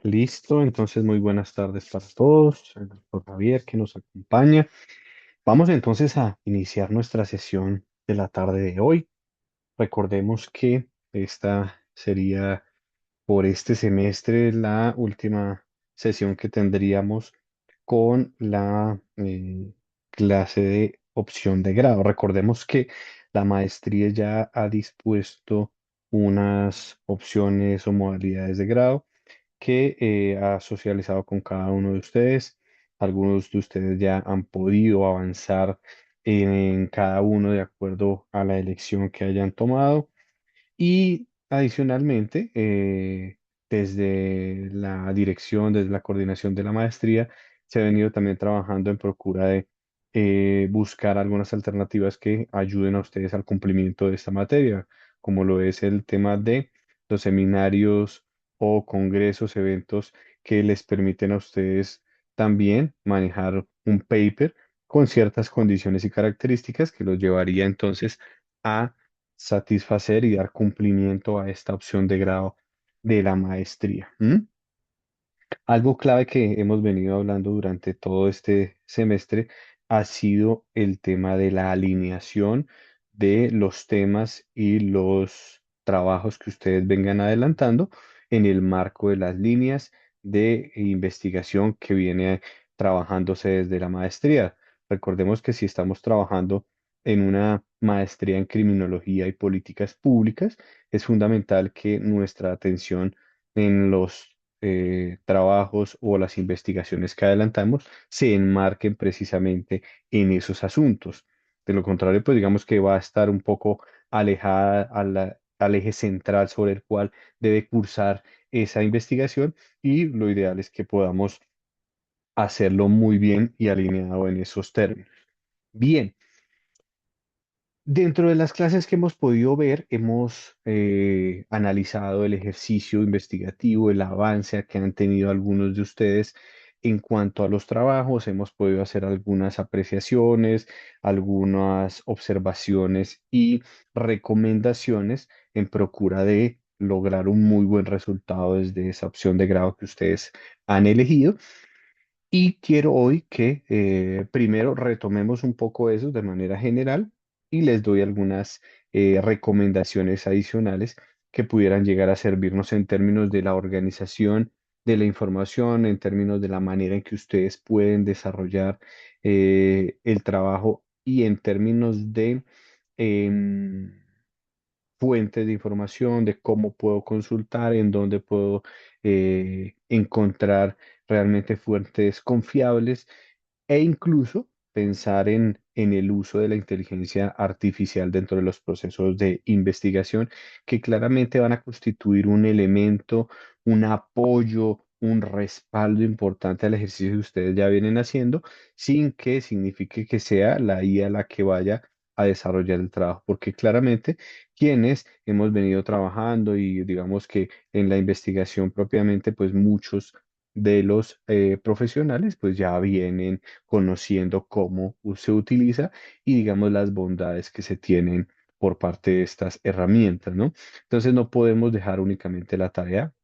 Listo, entonces muy buenas tardes para todos, el doctor Javier que nos acompaña. Vamos entonces a iniciar nuestra sesión de la tarde de hoy. Recordemos que esta sería por este semestre la última sesión que tendríamos con la clase de opción de grado. Recordemos que la maestría ya ha dispuesto unas opciones o modalidades de grado que ha socializado con cada uno de ustedes. Algunos de ustedes ya han podido avanzar en cada uno de acuerdo a la elección que hayan tomado. Y adicionalmente, desde la dirección, desde la coordinación de la maestría, se ha venido también trabajando en procura de buscar algunas alternativas que ayuden a ustedes al cumplimiento de esta materia, como lo es el tema de los seminarios o congresos, eventos que les permiten a ustedes también manejar un paper con ciertas condiciones y características que los llevaría entonces a satisfacer y dar cumplimiento a esta opción de grado de la maestría. ¿M? Algo clave que hemos venido hablando durante todo este semestre ha sido el tema de la alineación de los temas y los trabajos que ustedes vengan adelantando en el marco de las líneas de investigación que viene trabajándose desde la maestría. Recordemos que si estamos trabajando en una maestría en criminología y políticas públicas, es fundamental que nuestra atención en los trabajos o las investigaciones que adelantamos se enmarquen precisamente en esos asuntos. De lo contrario, pues digamos que va a estar un poco alejada al eje central sobre el cual debe cursar esa investigación y lo ideal es que podamos hacerlo muy bien y alineado en esos términos. Bien. Dentro de las clases que hemos podido ver, hemos analizado el ejercicio investigativo, el avance que han tenido algunos de ustedes en cuanto a los trabajos. Hemos podido hacer algunas apreciaciones, algunas observaciones y recomendaciones en procura de lograr un muy buen resultado desde esa opción de grado que ustedes han elegido. Y quiero hoy que primero retomemos un poco eso de manera general y les doy algunas recomendaciones adicionales que pudieran llegar a servirnos en términos de la organización de la información, en términos de la manera en que ustedes pueden desarrollar el trabajo y en términos de em, fuentes de información, de cómo puedo consultar, en dónde puedo encontrar realmente fuentes confiables e incluso pensar en el uso de la inteligencia artificial dentro de los procesos de investigación que claramente van a constituir un elemento, un apoyo, un respaldo importante al ejercicio que ustedes ya vienen haciendo, sin que signifique que sea la IA la que vaya a desarrollar el trabajo, porque claramente quienes hemos venido trabajando y digamos que en la investigación propiamente, pues muchos de los profesionales pues ya vienen conociendo cómo se utiliza y digamos las bondades que se tienen por parte de estas herramientas, ¿no? Entonces no podemos dejar únicamente la tarea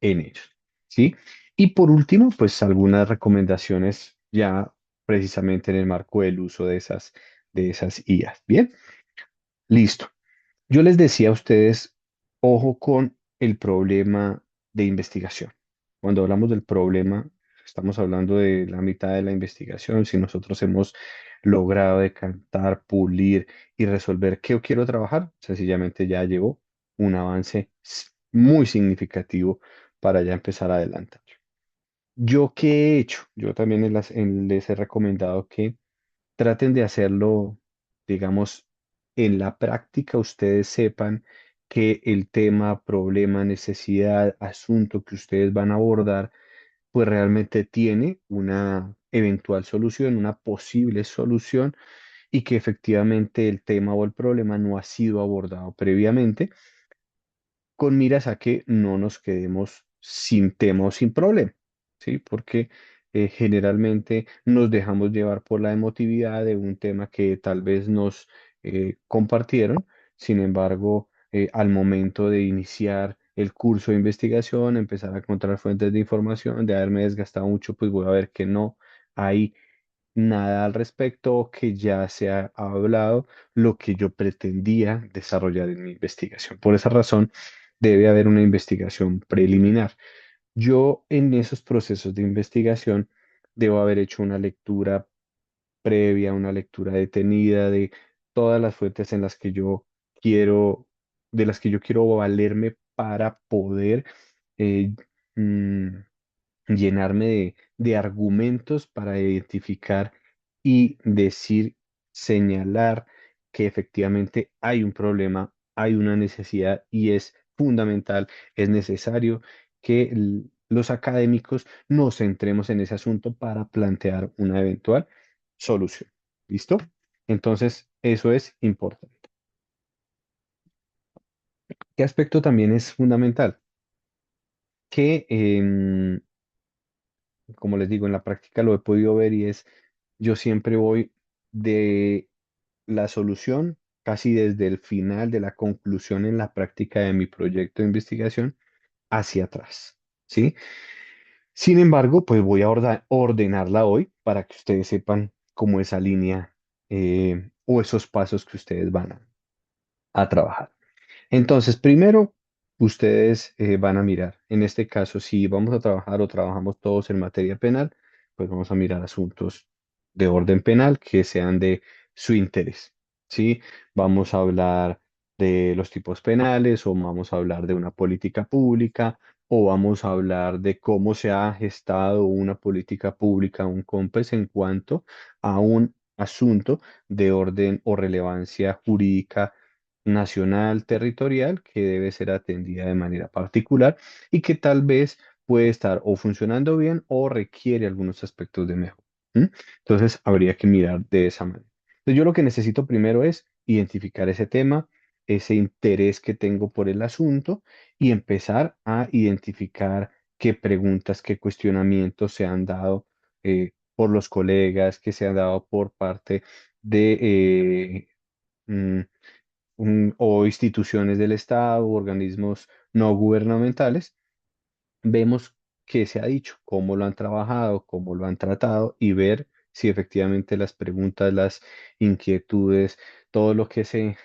en ellos, ¿sí? Y por último, pues algunas recomendaciones ya precisamente en el marco del uso de esas IAs. Bien, listo. Yo les decía a ustedes, ojo con el problema de investigación. Cuando hablamos del problema, estamos hablando de la mitad de la investigación. Si nosotros hemos logrado decantar, pulir y resolver qué yo quiero trabajar, sencillamente ya llevo un avance muy significativo para ya empezar adelante. ¿Yo qué he hecho? Yo también les he recomendado que traten de hacerlo, digamos, en la práctica ustedes sepan que el tema, problema, necesidad, asunto que ustedes van a abordar, pues realmente tiene una eventual solución, una posible solución y que efectivamente el tema o el problema no ha sido abordado previamente con miras a que no nos quedemos sin tema o sin problema, ¿sí? Porque generalmente nos dejamos llevar por la emotividad de un tema que tal vez nos compartieron, sin embargo, al momento de iniciar el curso de investigación, empezar a encontrar fuentes de información, de haberme desgastado mucho, pues voy a ver que no hay nada al respecto, que ya se ha hablado lo que yo pretendía desarrollar en mi investigación. Por esa razón, debe haber una investigación preliminar. Yo en esos procesos de investigación debo haber hecho una lectura previa, una lectura detenida de todas las fuentes en las que yo quiero, de las que yo quiero valerme para poder eh, mm, llenarme de argumentos para identificar y decir, señalar que efectivamente hay un problema, hay una necesidad y es fundamental, es necesario que los académicos nos centremos en ese asunto para plantear una eventual solución. ¿Listo? Entonces, eso es importante. ¿Qué aspecto también es fundamental? Que como les digo, en la práctica lo he podido ver y es, yo siempre voy de la solución, casi desde el final de la conclusión en la práctica de mi proyecto de investigación, hacia atrás, ¿sí? Sin embargo, pues voy a ordenarla hoy para que ustedes sepan cómo esa línea o esos pasos que ustedes van a trabajar. Entonces, primero, ustedes van a mirar, en este caso, si vamos a trabajar o trabajamos todos en materia penal, pues vamos a mirar asuntos de orden penal que sean de su interés, ¿sí? Vamos a hablar de los tipos penales o vamos a hablar de una política pública o vamos a hablar de cómo se ha gestado una política pública, un COMPES en cuanto a un asunto de orden o relevancia jurídica nacional territorial que debe ser atendida de manera particular y que tal vez puede estar o funcionando bien o requiere algunos aspectos de mejora. ¿M? Entonces habría que mirar de esa manera. Entonces yo lo que necesito primero es identificar ese tema, ese interés que tengo por el asunto y empezar a identificar qué preguntas, qué cuestionamientos se han dado por los colegas, que se han dado por parte de mm, o instituciones del Estado, organismos no gubernamentales, vemos qué se ha dicho, cómo lo han trabajado, cómo lo han tratado y ver si efectivamente las preguntas, las inquietudes, todo lo que se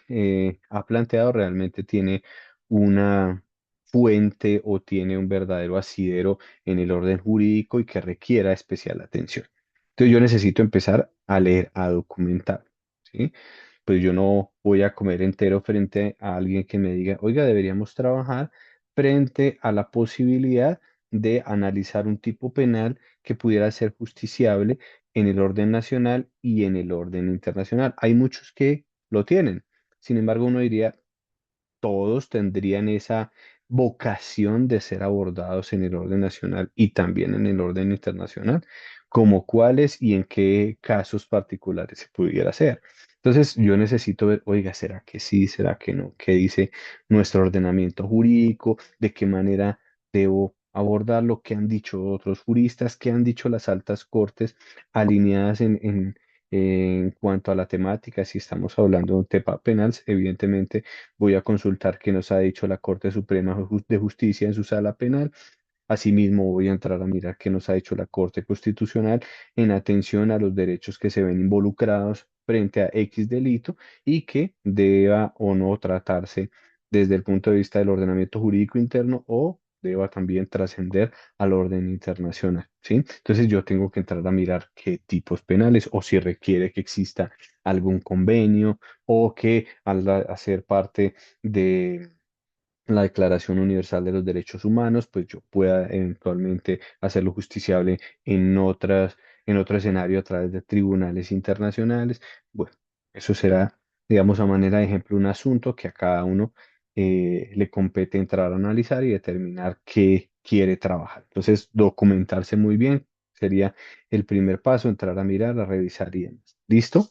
ha planteado realmente tiene una fuente o tiene un verdadero asidero en el orden jurídico y que requiera especial atención. Entonces yo necesito empezar a leer, a documentar, ¿sí? Pues yo no voy a comer entero frente a alguien que me diga, oiga, deberíamos trabajar frente a la posibilidad de analizar un tipo penal que pudiera ser justiciable en el orden nacional y en el orden internacional. Hay muchos que lo tienen. Sin embargo, uno diría, todos tendrían esa vocación de ser abordados en el orden nacional y también en el orden internacional, como cuáles y en qué casos particulares se pudiera hacer. Entonces, yo necesito ver, oiga, ¿será que sí? ¿Será que no? ¿Qué dice nuestro ordenamiento jurídico? ¿De qué manera debo abordar lo que han dicho otros juristas? ¿Qué han dicho las altas cortes alineadas en cuanto a la temática? Si estamos hablando de un tema penal, evidentemente voy a consultar qué nos ha dicho la Corte Suprema de Justicia en su sala penal. Asimismo, voy a entrar a mirar qué nos ha hecho la Corte Constitucional en atención a los derechos que se ven involucrados frente a X delito y que deba o no tratarse desde el punto de vista del ordenamiento jurídico interno o deba también trascender al orden internacional, ¿sí? Entonces yo tengo que entrar a mirar qué tipos penales o si requiere que exista algún convenio o que al hacer parte de la Declaración Universal de los Derechos Humanos, pues yo pueda eventualmente hacerlo justiciable en otro escenario a través de tribunales internacionales. Bueno, eso será, digamos, a manera de ejemplo, un asunto que a cada uno le compete entrar a analizar y determinar qué quiere trabajar. Entonces, documentarse muy bien sería el primer paso, entrar a mirar, a revisar y demás. ¿Listo?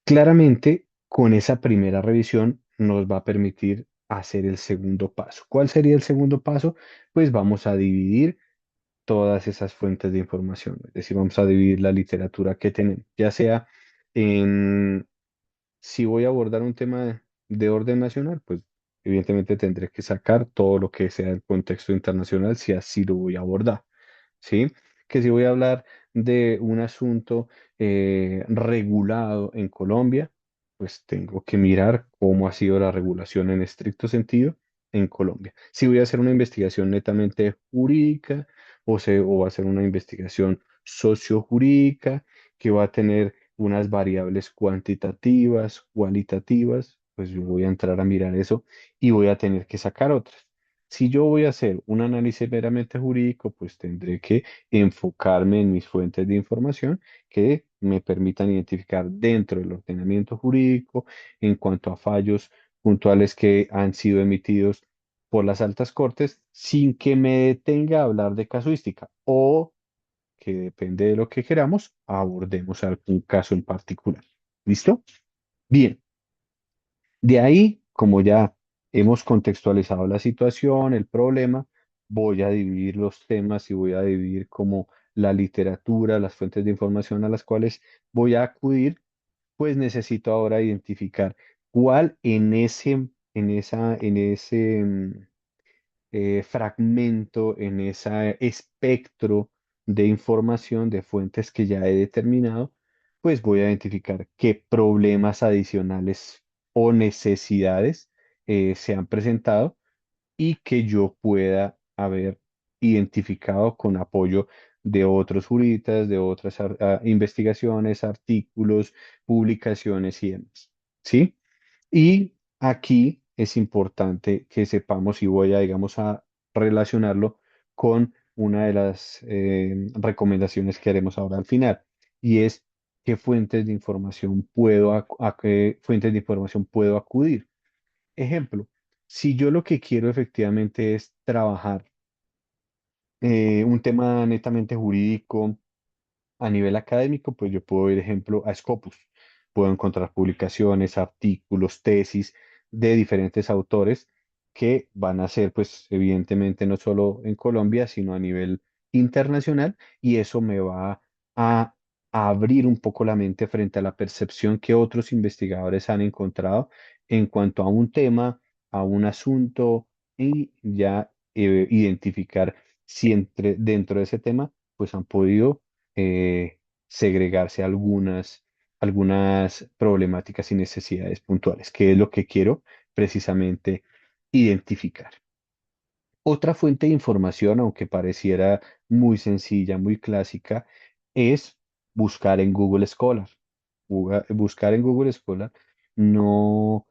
Claramente, con esa primera revisión nos va a permitir hacer el segundo paso. ¿Cuál sería el segundo paso? Pues vamos a dividir todas esas fuentes de información, es decir, vamos a dividir la literatura que tenemos, ya sea en si voy a abordar un tema de orden nacional, pues Evidentemente tendré que sacar todo lo que sea el contexto internacional si así lo voy a abordar. ¿Sí? Que si voy a hablar de un asunto regulado en Colombia, pues tengo que mirar cómo ha sido la regulación en estricto sentido en Colombia. Si voy a hacer una investigación netamente jurídica o va a ser una investigación sociojurídica que va a tener unas variables cuantitativas, cualitativas, pues yo voy a entrar a mirar eso y voy a tener que sacar otras. Si yo voy a hacer un análisis meramente jurídico, pues tendré que enfocarme en mis fuentes de información que me permitan identificar dentro del ordenamiento jurídico en cuanto a fallos puntuales que han sido emitidos por las altas cortes sin que me detenga a hablar de casuística o que depende de lo que queramos, abordemos algún caso en particular. ¿Listo? Bien. De ahí, como ya hemos contextualizado la situación, el problema, voy a dividir los temas y voy a dividir como la literatura, las fuentes de información a las cuales voy a acudir, pues necesito ahora identificar cuál en ese fragmento, en ese espectro de información de fuentes que ya he determinado, pues voy a identificar qué problemas adicionales o necesidades se han presentado y que yo pueda haber identificado con apoyo de otros juristas, de otras investigaciones, artículos, publicaciones y demás. ¿Sí? Y aquí es importante que sepamos y voy a, digamos, a relacionarlo con una de las recomendaciones que haremos ahora al final, y es qué fuentes de información a qué fuentes de información puedo acudir. Ejemplo, si yo lo que quiero efectivamente es trabajar un tema netamente jurídico, a nivel académico, pues yo puedo ir, ejemplo, a Scopus. Puedo encontrar publicaciones, artículos, tesis de diferentes autores que van a ser, pues, evidentemente no solo en Colombia, sino a nivel internacional, y eso me va a, a abrir un poco la mente frente a la percepción que otros investigadores han encontrado en cuanto a un tema, a un asunto, y ya identificar si dentro de ese tema, pues han podido segregarse algunas problemáticas y necesidades puntuales, que es lo que quiero precisamente identificar. Otra fuente de información, aunque pareciera muy sencilla, muy clásica, es buscar en Google Scholar. Buscar en Google Scholar no,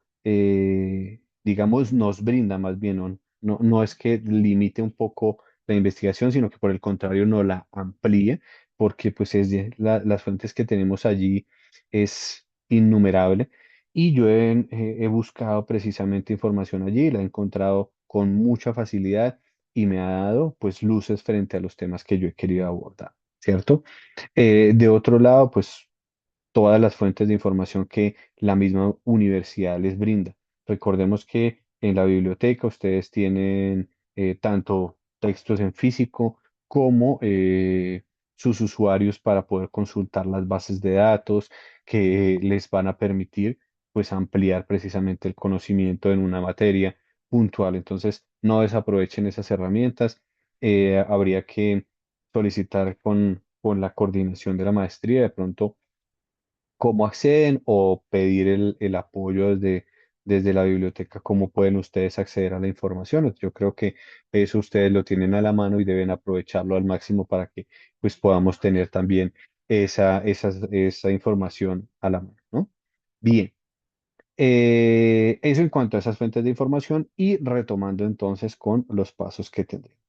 digamos, nos brinda más bien, no es que limite un poco la investigación, sino que por el contrario no la amplíe, porque pues las fuentes que tenemos allí es innumerable. Y yo he buscado precisamente información allí, la he encontrado con mucha facilidad y me ha dado pues luces frente a los temas que yo he querido abordar, ¿cierto? De otro lado, pues todas las fuentes de información que la misma universidad les brinda. Recordemos que en la biblioteca ustedes tienen tanto textos en físico como sus usuarios para poder consultar las bases de datos que les van a permitir pues ampliar precisamente el conocimiento en una materia puntual. Entonces, no desaprovechen esas herramientas. Habría que solicitar con la coordinación de la maestría de pronto cómo acceden o pedir el apoyo desde la biblioteca, cómo pueden ustedes acceder a la información. Yo creo que eso ustedes lo tienen a la mano y deben aprovecharlo al máximo para que pues podamos tener también esa información a la mano, ¿no? Bien, eso en cuanto a esas fuentes de información y retomando entonces con los pasos que tendremos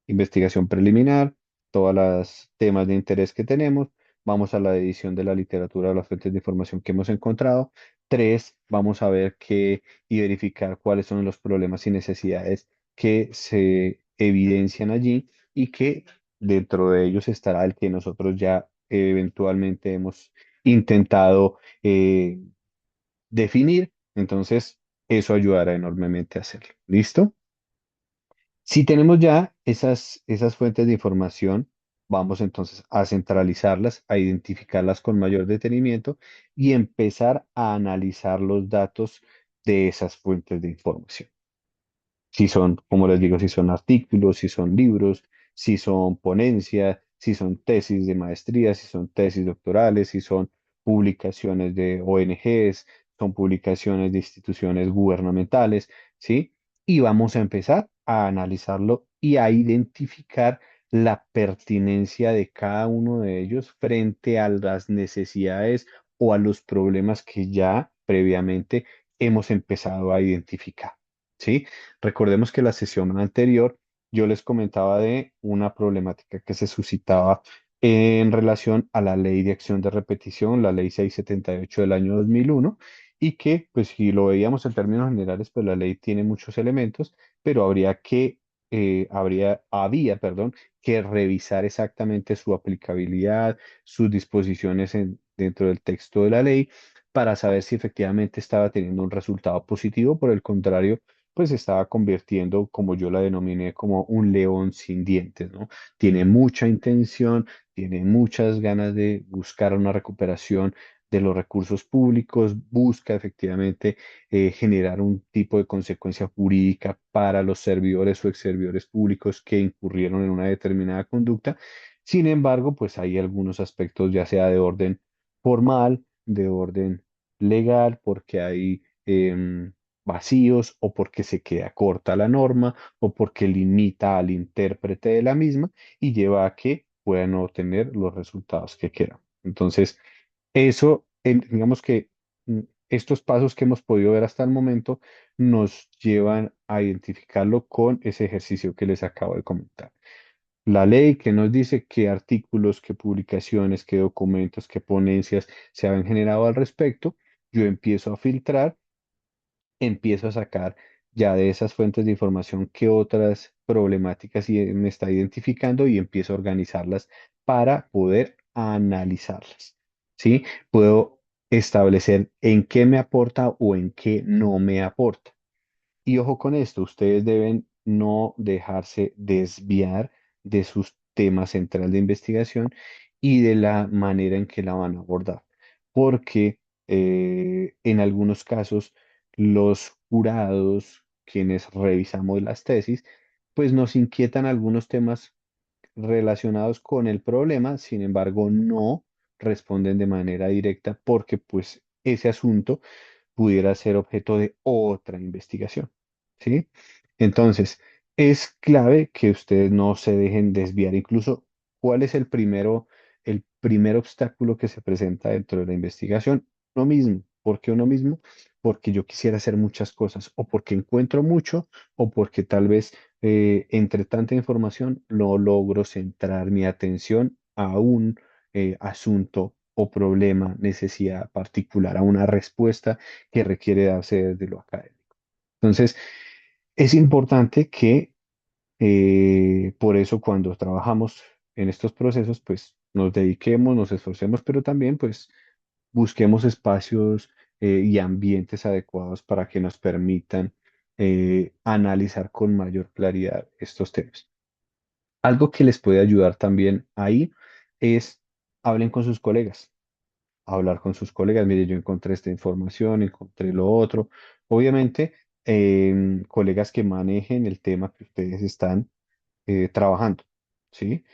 investigación preliminar, todos los temas de interés que tenemos. Vamos a la edición de la literatura o las fuentes de información que hemos encontrado. Tres, vamos a ver qué y verificar cuáles son los problemas y necesidades que se evidencian allí y que dentro de ellos estará el que nosotros ya eventualmente hemos intentado definir. Entonces, eso ayudará enormemente a hacerlo. ¿Listo? Si tenemos ya esas fuentes de información, vamos entonces a centralizarlas, a identificarlas con mayor detenimiento y empezar a analizar los datos de esas fuentes de información. Si son, como les digo, si son artículos, si son libros, si son ponencias, si son tesis de maestría, si son tesis doctorales, si son publicaciones de ONGs, son publicaciones de instituciones gubernamentales, ¿sí? Y vamos a empezar a analizarlo y a identificar la pertinencia de cada uno de ellos frente a las necesidades o a los problemas que ya previamente hemos empezado a identificar, ¿sí? Recordemos que la sesión anterior yo les comentaba de una problemática que se suscitaba en relación a la ley de acción de repetición, la ley 678 del año 2001, y que, pues si lo veíamos en términos generales, pues la ley tiene muchos elementos, pero había, perdón, que revisar exactamente su aplicabilidad, sus disposiciones dentro del texto de la ley, para saber si efectivamente estaba teniendo un resultado positivo. Por el contrario, pues se estaba convirtiendo, como yo la denominé, como un león sin dientes, ¿no? Tiene mucha intención, tiene muchas ganas de buscar una recuperación de los recursos públicos, busca efectivamente generar un tipo de consecuencia jurídica para los servidores o ex servidores públicos que incurrieron en una determinada conducta. Sin embargo, pues hay algunos aspectos, ya sea de orden formal, de orden legal, porque hay vacíos o porque se queda corta la norma o porque limita al intérprete de la misma y lleva a que puedan obtener los resultados que quieran. Entonces, eso, digamos que estos pasos que hemos podido ver hasta el momento nos llevan a identificarlo con ese ejercicio que les acabo de comentar. La ley que nos dice qué artículos, qué publicaciones, qué documentos, qué ponencias se han generado al respecto. Yo empiezo a filtrar, empiezo a sacar ya de esas fuentes de información qué otras problemáticas me está identificando y empiezo a organizarlas para poder analizarlas. ¿Sí? Puedo establecer en qué me aporta o en qué no me aporta. Y ojo con esto, ustedes deben no dejarse desviar de sus temas central de investigación y de la manera en que la van a abordar, porque en algunos casos los jurados, quienes revisamos las tesis, pues nos inquietan algunos temas relacionados con el problema, sin embargo, no responden de manera directa porque pues ese asunto pudiera ser objeto de otra investigación, ¿sí? Entonces, es clave que ustedes no se dejen desviar. Incluso, ¿cuál es el primer obstáculo que se presenta dentro de la investigación? Uno mismo. ¿Por qué uno mismo? Porque yo quisiera hacer muchas cosas, o porque encuentro mucho, o porque tal vez entre tanta información no logro centrar mi atención a un asunto o problema, necesidad particular, a una respuesta que requiere darse desde lo académico. Entonces, es importante que por eso cuando trabajamos en estos procesos, pues nos dediquemos, nos esforcemos, pero también pues busquemos espacios y ambientes adecuados para que nos permitan analizar con mayor claridad estos temas. Algo que les puede ayudar también ahí es hablen con sus colegas, hablar con sus colegas. Mire, yo encontré esta información, encontré lo otro. Obviamente, colegas que manejen el tema que ustedes están trabajando, ¿sí?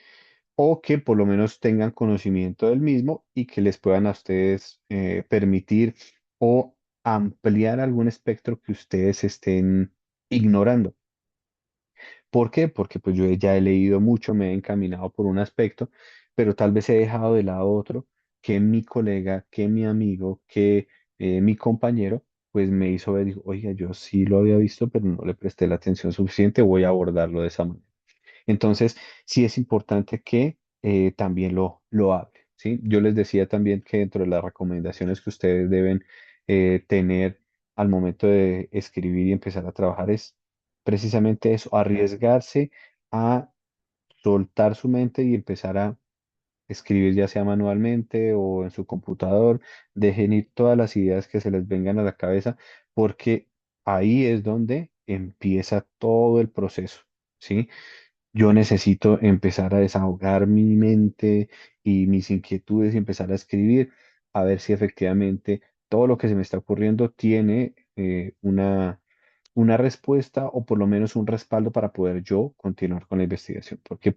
O que por lo menos tengan conocimiento del mismo y que les puedan a ustedes permitir o ampliar algún espectro que ustedes estén ignorando. ¿Por qué? Porque pues yo ya he leído mucho, me he encaminado por un aspecto, pero tal vez he dejado de lado otro que mi colega, que mi amigo, que mi compañero, pues me hizo ver, dijo, oiga, yo sí lo había visto, pero no le presté la atención suficiente, voy a abordarlo de esa manera. Entonces, sí es importante que también lo hable, ¿sí? Yo les decía también que dentro de las recomendaciones que ustedes deben tener al momento de escribir y empezar a trabajar es precisamente eso, arriesgarse a soltar su mente y empezar a escribir ya sea manualmente o en su computador, dejen ir todas las ideas que se les vengan a la cabeza, porque ahí es donde empieza todo el proceso, ¿sí? Yo necesito empezar a desahogar mi mente y mis inquietudes y empezar a escribir, a ver si efectivamente todo lo que se me está ocurriendo tiene una respuesta o por lo menos un respaldo para poder yo continuar con la investigación. Porque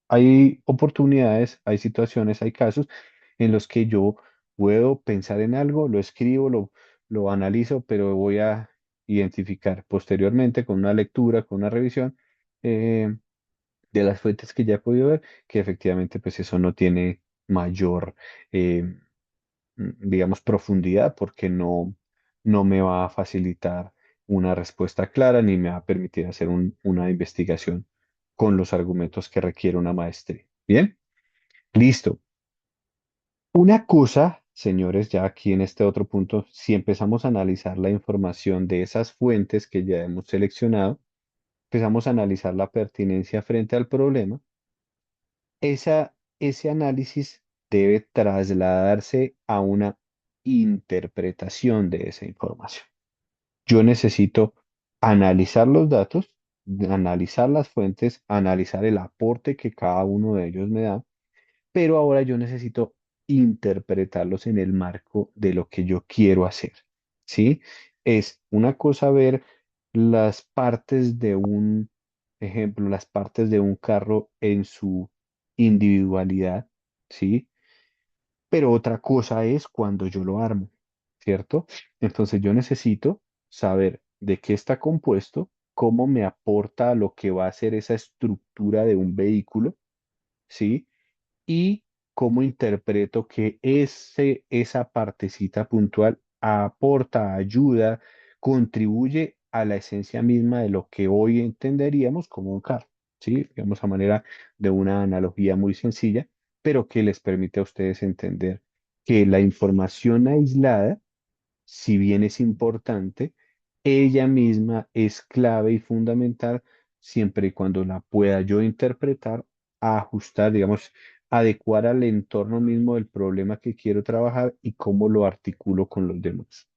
hay oportunidades, hay situaciones, hay casos en los que yo puedo pensar en algo, lo escribo, lo analizo, pero voy a identificar posteriormente con una lectura, con una revisión eh, de las fuentes que ya he podido ver, que efectivamente pues eso no tiene mayor, eh, digamos, profundidad porque no me va a facilitar una respuesta clara ni me va a permitir hacer una investigación con los argumentos que requiere una maestría. Bien, listo. Una cosa, señores, ya aquí en este otro punto, si empezamos a analizar la información de esas fuentes que ya hemos seleccionado, empezamos a analizar la pertinencia frente al problema, ese análisis debe trasladarse a una interpretación de esa información. Yo necesito analizar los datos, analizar las fuentes, analizar el aporte que cada uno de ellos me da, pero ahora yo necesito interpretarlos en el marco de lo que yo quiero hacer, ¿sí? Es una cosa ver las partes de un, ejemplo, las partes de un carro en su individualidad, ¿sí? Pero otra cosa es cuando yo lo armo, ¿cierto? Entonces yo necesito saber de qué está compuesto, cómo me aporta a lo que va a ser esa estructura de un vehículo, ¿sí? Y cómo interpreto que esa partecita puntual aporta, ayuda, contribuye a la esencia misma de lo que hoy entenderíamos como un carro, ¿sí? Digamos a manera de una analogía muy sencilla, pero que les permite a ustedes entender que la información aislada, si bien es importante, ella misma es clave y fundamental siempre y cuando la pueda yo interpretar, ajustar, digamos, adecuar al entorno mismo del problema que quiero trabajar y cómo lo articulo con los demás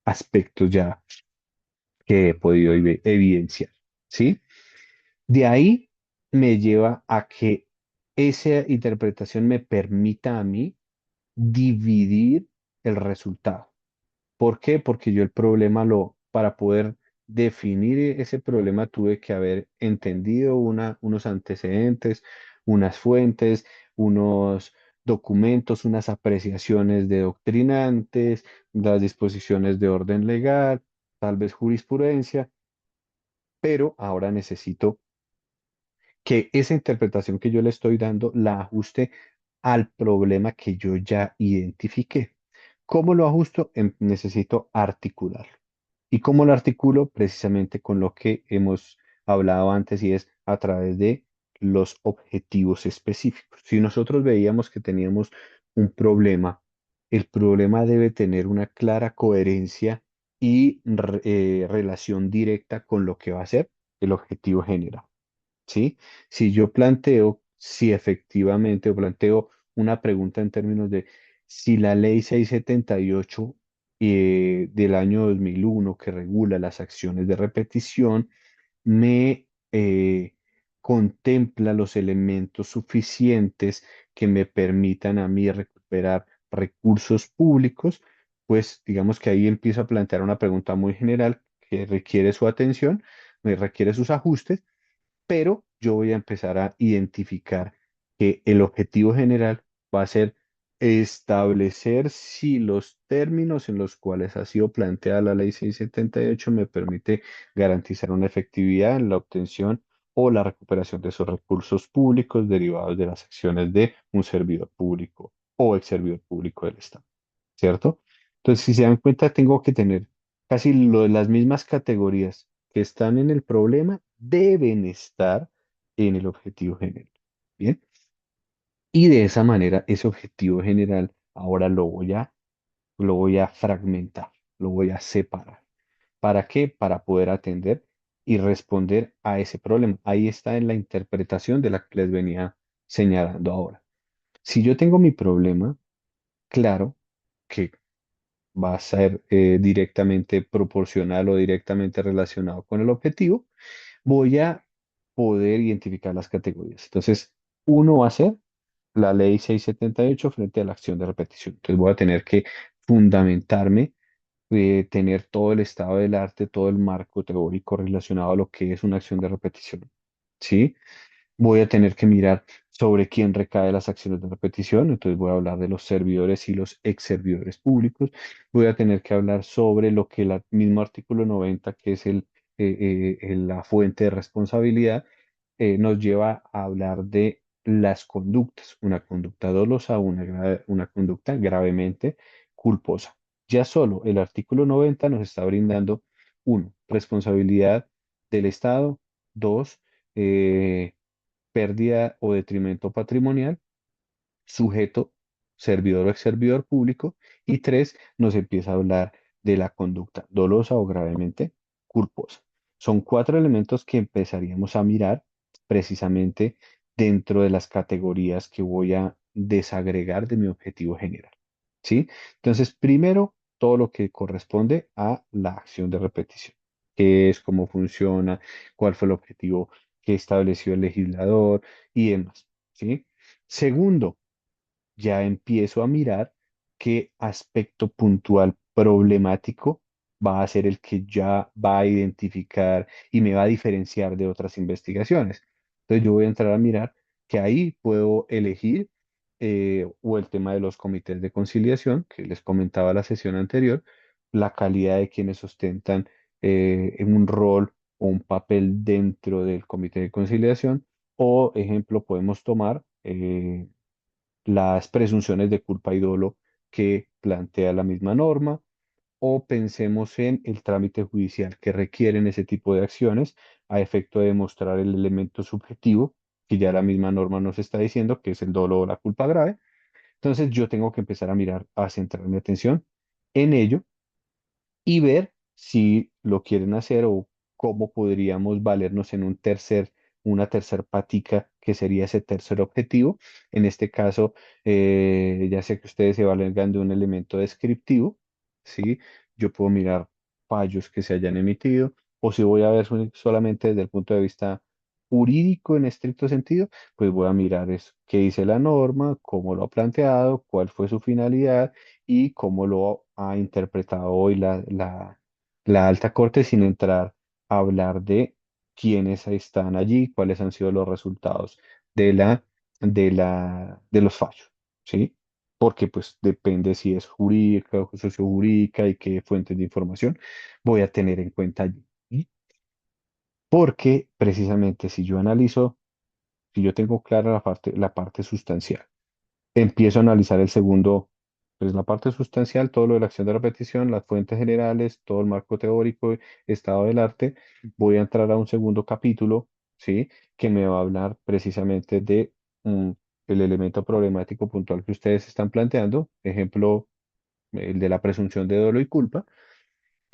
aspectos ya que he podido evidenciar, ¿sí? De ahí me lleva a que esa interpretación me permita a mí dividir el resultado. ¿Por qué? Porque yo el problema para poder definir ese problema tuve que haber entendido unos antecedentes, unas fuentes, unos documentos, unas apreciaciones de doctrinantes, las disposiciones de orden legal, tal vez jurisprudencia, pero ahora necesito que esa interpretación que yo le estoy dando la ajuste al problema que yo ya identifiqué. ¿Cómo lo ajusto? Necesito articularlo. ¿Y cómo lo articulo? Precisamente con lo que hemos hablado antes y es a través de los objetivos específicos. Si nosotros veíamos que teníamos un problema, el problema debe tener una clara coherencia y relación directa con lo que va a ser el objetivo general. ¿Sí? Si yo planteo, si efectivamente, o planteo una pregunta en términos de si la ley 678 del año 2001 que regula las acciones de repetición me contempla los elementos suficientes que me permitan a mí recuperar recursos públicos, pues digamos que ahí empiezo a plantear una pregunta muy general que requiere su atención, me requiere sus ajustes, pero yo voy a empezar a identificar que el objetivo general va a ser establecer si los términos en los cuales ha sido planteada la ley 678 me permite garantizar una efectividad en la obtención o la recuperación de esos recursos públicos derivados de las acciones de un servidor público o ex servidor público del Estado, ¿cierto? Entonces, si se dan cuenta, tengo que tener casi las mismas categorías que están en el problema, deben estar en el objetivo general. Bien, y de esa manera, ese objetivo general ahora lo voy a fragmentar, lo voy a separar. ¿Para qué? Para poder atender y responder a ese problema. Ahí está en la interpretación de la que les venía señalando ahora. Si yo tengo mi problema, claro que va a ser directamente proporcional o directamente relacionado con el objetivo, voy a poder identificar las categorías. Entonces, uno va a ser la ley 678 frente a la acción de repetición. Entonces, voy a tener que fundamentarme tener todo el estado del arte, todo el marco teórico relacionado a lo que es una acción de repetición. ¿Sí? Voy a tener que mirar sobre quién recae las acciones de repetición, entonces voy a hablar de los servidores y los ex servidores públicos. Voy a tener que hablar sobre lo que el mismo artículo 90, que es la fuente de responsabilidad, nos lleva a hablar de las conductas, una conducta dolosa, una conducta gravemente culposa. Ya solo el artículo 90 nos está brindando, uno, responsabilidad del Estado; dos, pérdida o detrimento patrimonial; sujeto, servidor o ex servidor público; y tres, nos empieza a hablar de la conducta dolosa o gravemente culposa. Son cuatro elementos que empezaríamos a mirar precisamente dentro de las categorías que voy a desagregar de mi objetivo general. ¿Sí? Entonces, primero, todo lo que corresponde a la acción de repetición. ¿Qué es? ¿Cómo funciona? ¿Cuál fue el objetivo que estableció el legislador? Y demás. ¿Sí? Segundo, ya empiezo a mirar qué aspecto puntual problemático va a ser el que ya va a identificar y me va a diferenciar de otras investigaciones. Entonces yo voy a entrar a mirar que ahí puedo elegir, o el tema de los comités de conciliación, que les comentaba la sesión anterior, la calidad de quienes ostentan en un rol o un papel dentro del comité de conciliación. O ejemplo, podemos tomar las presunciones de culpa y dolo que plantea la misma norma, o pensemos en el trámite judicial que requieren ese tipo de acciones a efecto de demostrar el elemento subjetivo que ya la misma norma nos está diciendo, que es el dolo o la culpa grave. Entonces yo tengo que empezar a mirar, a centrar mi atención en ello y ver si lo quieren hacer o cómo podríamos valernos en una tercer patica, que sería ese tercer objetivo. En este caso, ya sea que ustedes se valgan de un elemento descriptivo, ¿sí? Yo puedo mirar fallos que se hayan emitido, o si voy a ver solamente desde el punto de vista jurídico en estricto sentido, pues voy a mirar eso, qué dice la norma, cómo lo ha planteado, cuál fue su finalidad y cómo lo ha interpretado hoy la alta corte, sin entrar a hablar de quiénes están allí, cuáles han sido los resultados de de los fallos, ¿sí? Porque pues depende si es jurídica o sociojurídica y qué fuentes de información voy a tener en cuenta allí. ¿Sí? Porque precisamente si yo analizo, si yo tengo clara la parte sustancial, empiezo a analizar el segundo, pues la parte sustancial, todo lo de la acción de repetición, las fuentes generales, todo el marco teórico, estado del arte. Voy a entrar a un segundo capítulo, ¿sí? Que me va a hablar precisamente de mm, el elemento problemático puntual que ustedes están planteando, ejemplo, el de la presunción de dolo y culpa.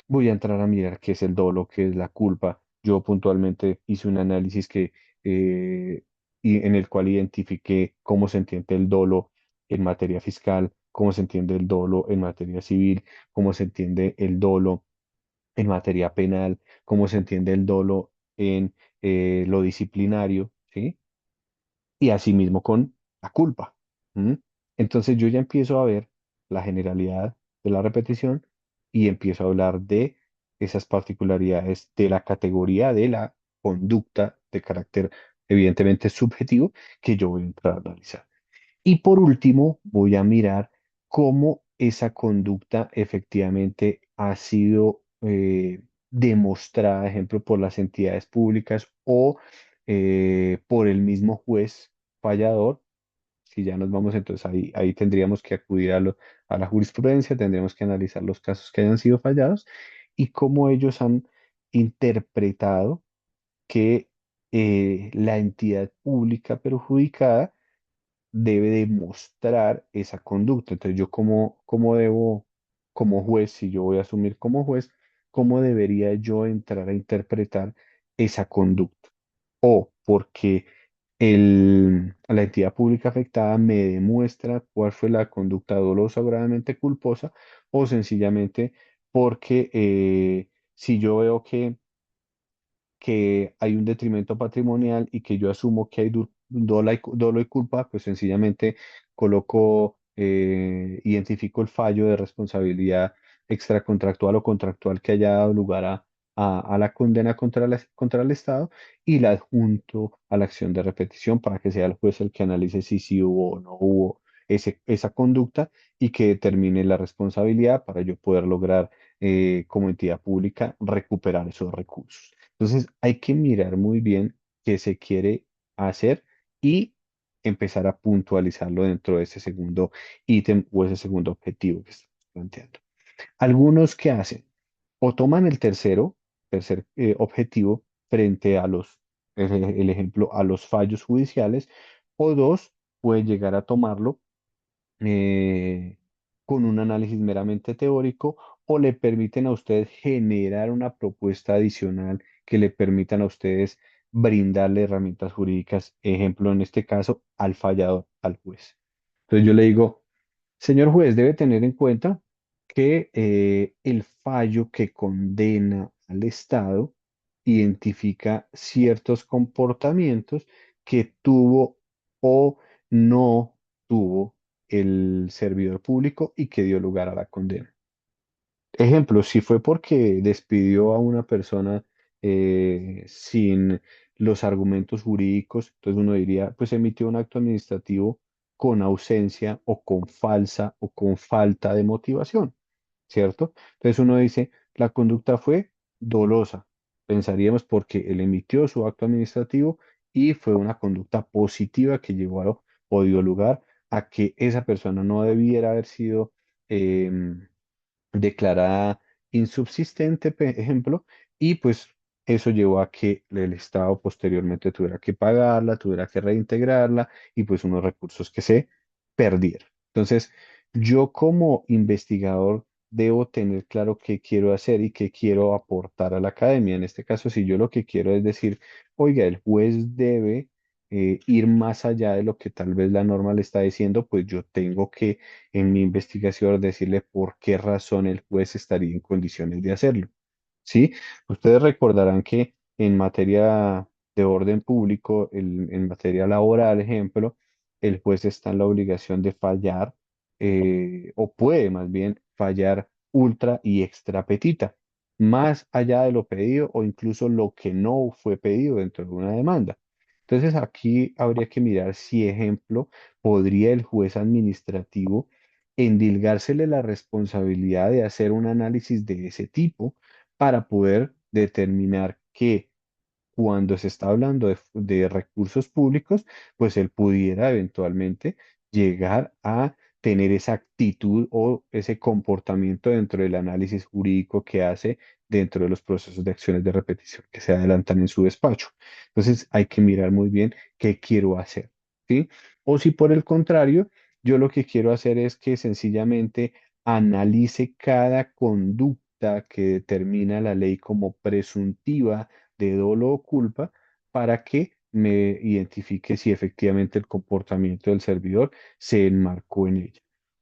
Voy a entrar a mirar qué es el dolo, qué es la culpa. Yo puntualmente hice un análisis en el cual identifiqué cómo se entiende el dolo en materia fiscal, cómo se entiende el dolo en materia civil, cómo se entiende el dolo en materia penal, cómo se entiende el dolo en lo disciplinario, ¿sí? Y asimismo con la culpa. ¿M? Entonces yo ya empiezo a ver la generalidad de la repetición y empiezo a hablar de esas particularidades de la categoría de la conducta de carácter evidentemente subjetivo que yo voy a entrar a analizar. Y por último, voy a mirar cómo esa conducta efectivamente ha sido demostrada, ejemplo, por las entidades públicas o por el mismo juez fallador. Si ya nos vamos, entonces ahí tendríamos que acudir a la jurisprudencia, tendríamos que analizar los casos que hayan sido fallados y cómo ellos han interpretado que la entidad pública perjudicada debe demostrar esa conducta. Entonces, yo cómo debo, como juez, si yo voy a asumir como juez, cómo debería yo entrar a interpretar esa conducta. O porque la entidad pública afectada me demuestra cuál fue la conducta dolosa o gravemente culposa, o sencillamente porque si yo veo que hay un detrimento patrimonial y que yo asumo que hay dolo y culpa, pues sencillamente coloco, identifico el fallo de responsabilidad extracontractual o contractual que haya dado lugar a la condena contra el Estado y la adjunto a la acción de repetición para que sea el juez el que analice si sí hubo o no hubo esa conducta y que determine la responsabilidad para yo poder lograr como entidad pública recuperar esos recursos. Entonces hay que mirar muy bien qué se quiere hacer y empezar a puntualizarlo dentro de ese segundo ítem o ese segundo objetivo que estamos planteando. Algunos que hacen o toman el tercer objetivo frente a el ejemplo, a los fallos judiciales, o dos, pueden llegar a tomarlo eh, con un análisis meramente teórico o le permiten a ustedes generar una propuesta adicional que le permitan a ustedes brindarle herramientas jurídicas, ejemplo, en este caso, al fallador, al juez. Entonces yo le digo, señor juez, debe tener en cuenta que el fallo que condena al Estado identifica ciertos comportamientos que tuvo o no tuvo el servidor público y que dio lugar a la condena. Ejemplo, si fue porque despidió a una persona sin los argumentos jurídicos, entonces uno diría, pues emitió un acto administrativo con ausencia o con falsa o con falta de motivación, ¿cierto? Entonces uno dice, la conducta fue dolosa. Pensaríamos porque él emitió su acto administrativo y fue una conducta positiva que llevó o dio lugar a que esa persona no debiera haber sido em, declarada insubsistente, por ejemplo, y pues eso llevó a que el Estado posteriormente tuviera que pagarla, tuviera que reintegrarla y pues unos recursos que se perdieron. Entonces, yo como investigador debo tener claro qué quiero hacer y qué quiero aportar a la academia. En este caso, si yo lo que quiero es decir, oiga, el juez debe ir más allá de lo que tal vez la norma le está diciendo, pues yo tengo que en mi investigación decirle por qué razón el juez estaría en condiciones de hacerlo. ¿Sí? Ustedes recordarán que en materia de orden público, en materia laboral, ejemplo, el juez está en la obligación de fallar, o puede más bien fallar ultra y extra petita, más allá de lo pedido o incluso lo que no fue pedido dentro de una demanda. Entonces aquí habría que mirar si, ejemplo, podría el juez administrativo endilgársele la responsabilidad de hacer un análisis de ese tipo para poder determinar que cuando se está hablando de recursos públicos, pues él pudiera eventualmente llegar a tener esa actitud o ese comportamiento dentro del análisis jurídico que hace dentro de los procesos de acciones de repetición que se adelantan en su despacho. Entonces hay que mirar muy bien qué quiero hacer, ¿sí? O si por el contrario, yo lo que quiero hacer es que sencillamente analice cada conducta que determina la ley como presuntiva de dolo o culpa para que me identifique si efectivamente el comportamiento del servidor se enmarcó en ella.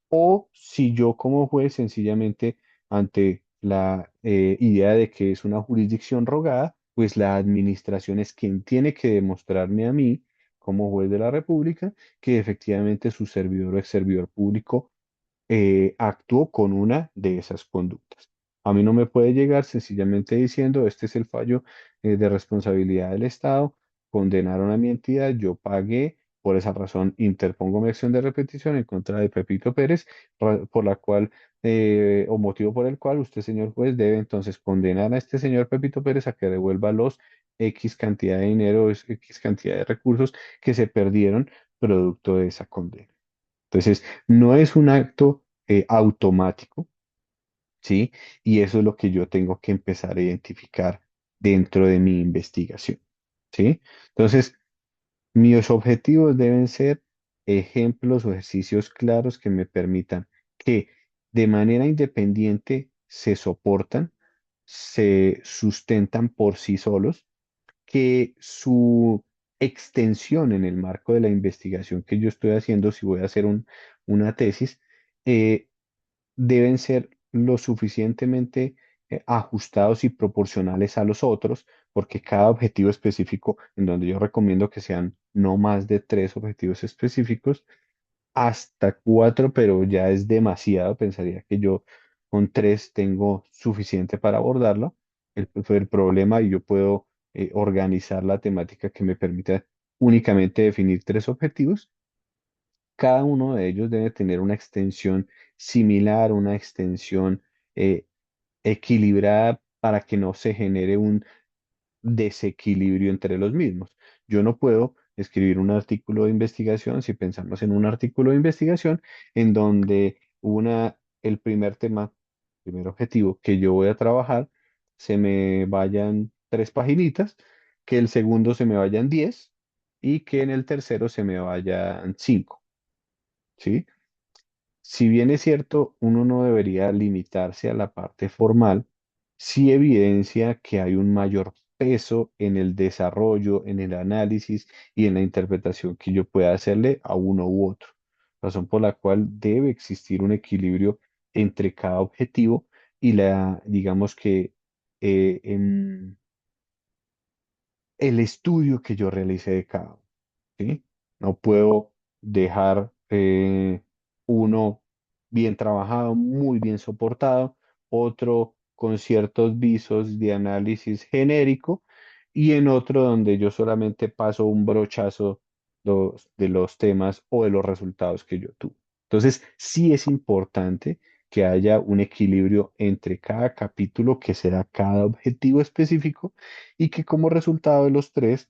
O si yo como juez sencillamente ante la idea de que es una jurisdicción rogada, pues la administración es quien tiene que demostrarme a mí, como juez de la República, que efectivamente su servidor o ex servidor público actuó con una de esas conductas. A mí no me puede llegar sencillamente diciendo, este es el fallo de responsabilidad del Estado, condenaron a mi entidad, yo pagué, por esa razón interpongo mi acción de repetición en contra de Pepito Pérez, por la cual, o motivo por el cual usted, señor juez, debe entonces condenar a este señor Pepito Pérez a que devuelva los X cantidad de dinero, X cantidad de recursos que se perdieron producto de esa condena. Entonces, no es un acto automático, ¿sí? Y eso es lo que yo tengo que empezar a identificar dentro de mi investigación, ¿sí? Entonces, mis objetivos deben ser ejemplos o ejercicios claros que me permitan que de manera independiente se soportan, se sustentan por sí solos, que su extensión en el marco de la investigación que yo estoy haciendo, si voy a hacer una tesis, eh, deben ser lo suficientemente ajustados y proporcionales a los otros, porque cada objetivo específico, en donde yo recomiendo que sean no más de tres objetivos específicos, hasta cuatro, pero ya es demasiado. Pensaría que yo con tres tengo suficiente para abordarlo, el problema y yo puedo organizar la temática que me permita únicamente definir tres objetivos. Cada uno de ellos debe tener una extensión similar, una extensión eh, equilibrada para que no se genere un desequilibrio entre los mismos. Yo no puedo escribir un artículo de investigación si pensamos en un artículo de investigación en donde el primer tema, primer objetivo que yo voy a trabajar, se me vayan tres paginitas, que el segundo se me vayan 10 y que en el tercero se me vayan 5, ¿sí? Si bien es cierto, uno no debería limitarse a la parte formal, sí evidencia que hay un mayor peso en el desarrollo, en el análisis y en la interpretación que yo pueda hacerle a uno u otro, razón por la cual debe existir un equilibrio entre cada objetivo y digamos que, el estudio que yo realice de cada uno. ¿Sí? No puedo dejar uno bien trabajado, muy bien soportado, otro con ciertos visos de análisis genérico y en otro donde yo solamente paso un brochazo de los temas o de los resultados que yo tuve. Entonces, sí es importante que haya un equilibrio entre cada capítulo, que será cada objetivo específico, y que como resultado de los tres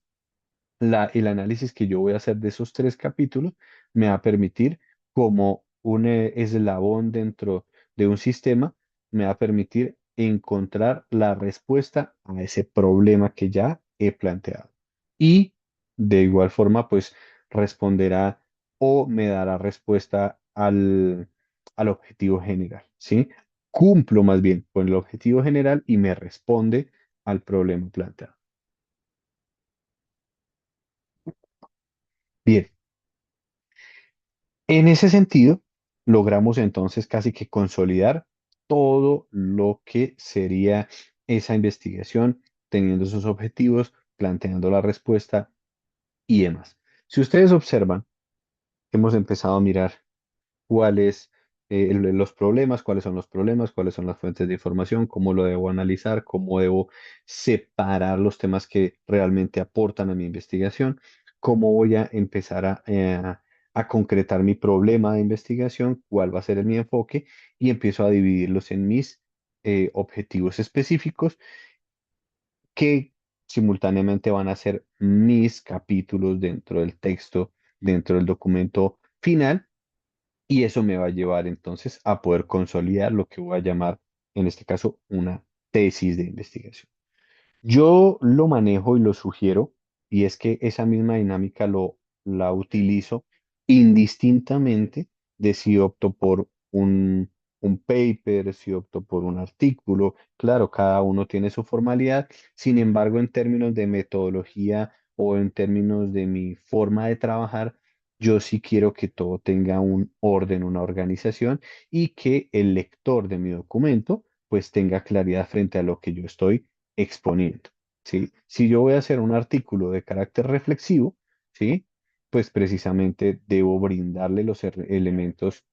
el análisis que yo voy a hacer de esos tres capítulos me va a permitir, como un eslabón dentro de un sistema, me va a permitir encontrar la respuesta a ese problema que ya he planteado. Y de igual forma, pues responderá o me dará respuesta al objetivo general, ¿sí? Cumplo más bien con el objetivo general y me responde al problema planteado. Bien. En ese sentido, logramos entonces casi que consolidar todo lo que sería esa investigación, teniendo esos objetivos, planteando la respuesta y demás. Si ustedes observan, hemos empezado a mirar cuáles los problemas, cuáles son los problemas, cuáles son las fuentes de información, cómo lo debo analizar, cómo debo separar los temas que realmente aportan a mi investigación, cómo voy a empezar a concretar mi problema de investigación, cuál va a ser mi enfoque y empiezo a dividirlos en mis objetivos específicos que simultáneamente van a ser mis capítulos dentro del texto, dentro del documento final, y eso me va a llevar entonces a poder consolidar lo que voy a llamar, en este caso, una tesis de investigación. Yo lo manejo y lo sugiero, y es que esa misma dinámica la utilizo indistintamente de si opto por un paper, si opto por un artículo. Claro, cada uno tiene su formalidad, sin embargo, en términos de metodología o en términos de mi forma de trabajar, yo sí quiero que todo tenga un orden, una organización y que el lector de mi documento pues tenga claridad frente a lo que yo estoy exponiendo, ¿sí? Si yo voy a hacer un artículo de carácter reflexivo, ¿sí? Pues precisamente debo brindarle los elementos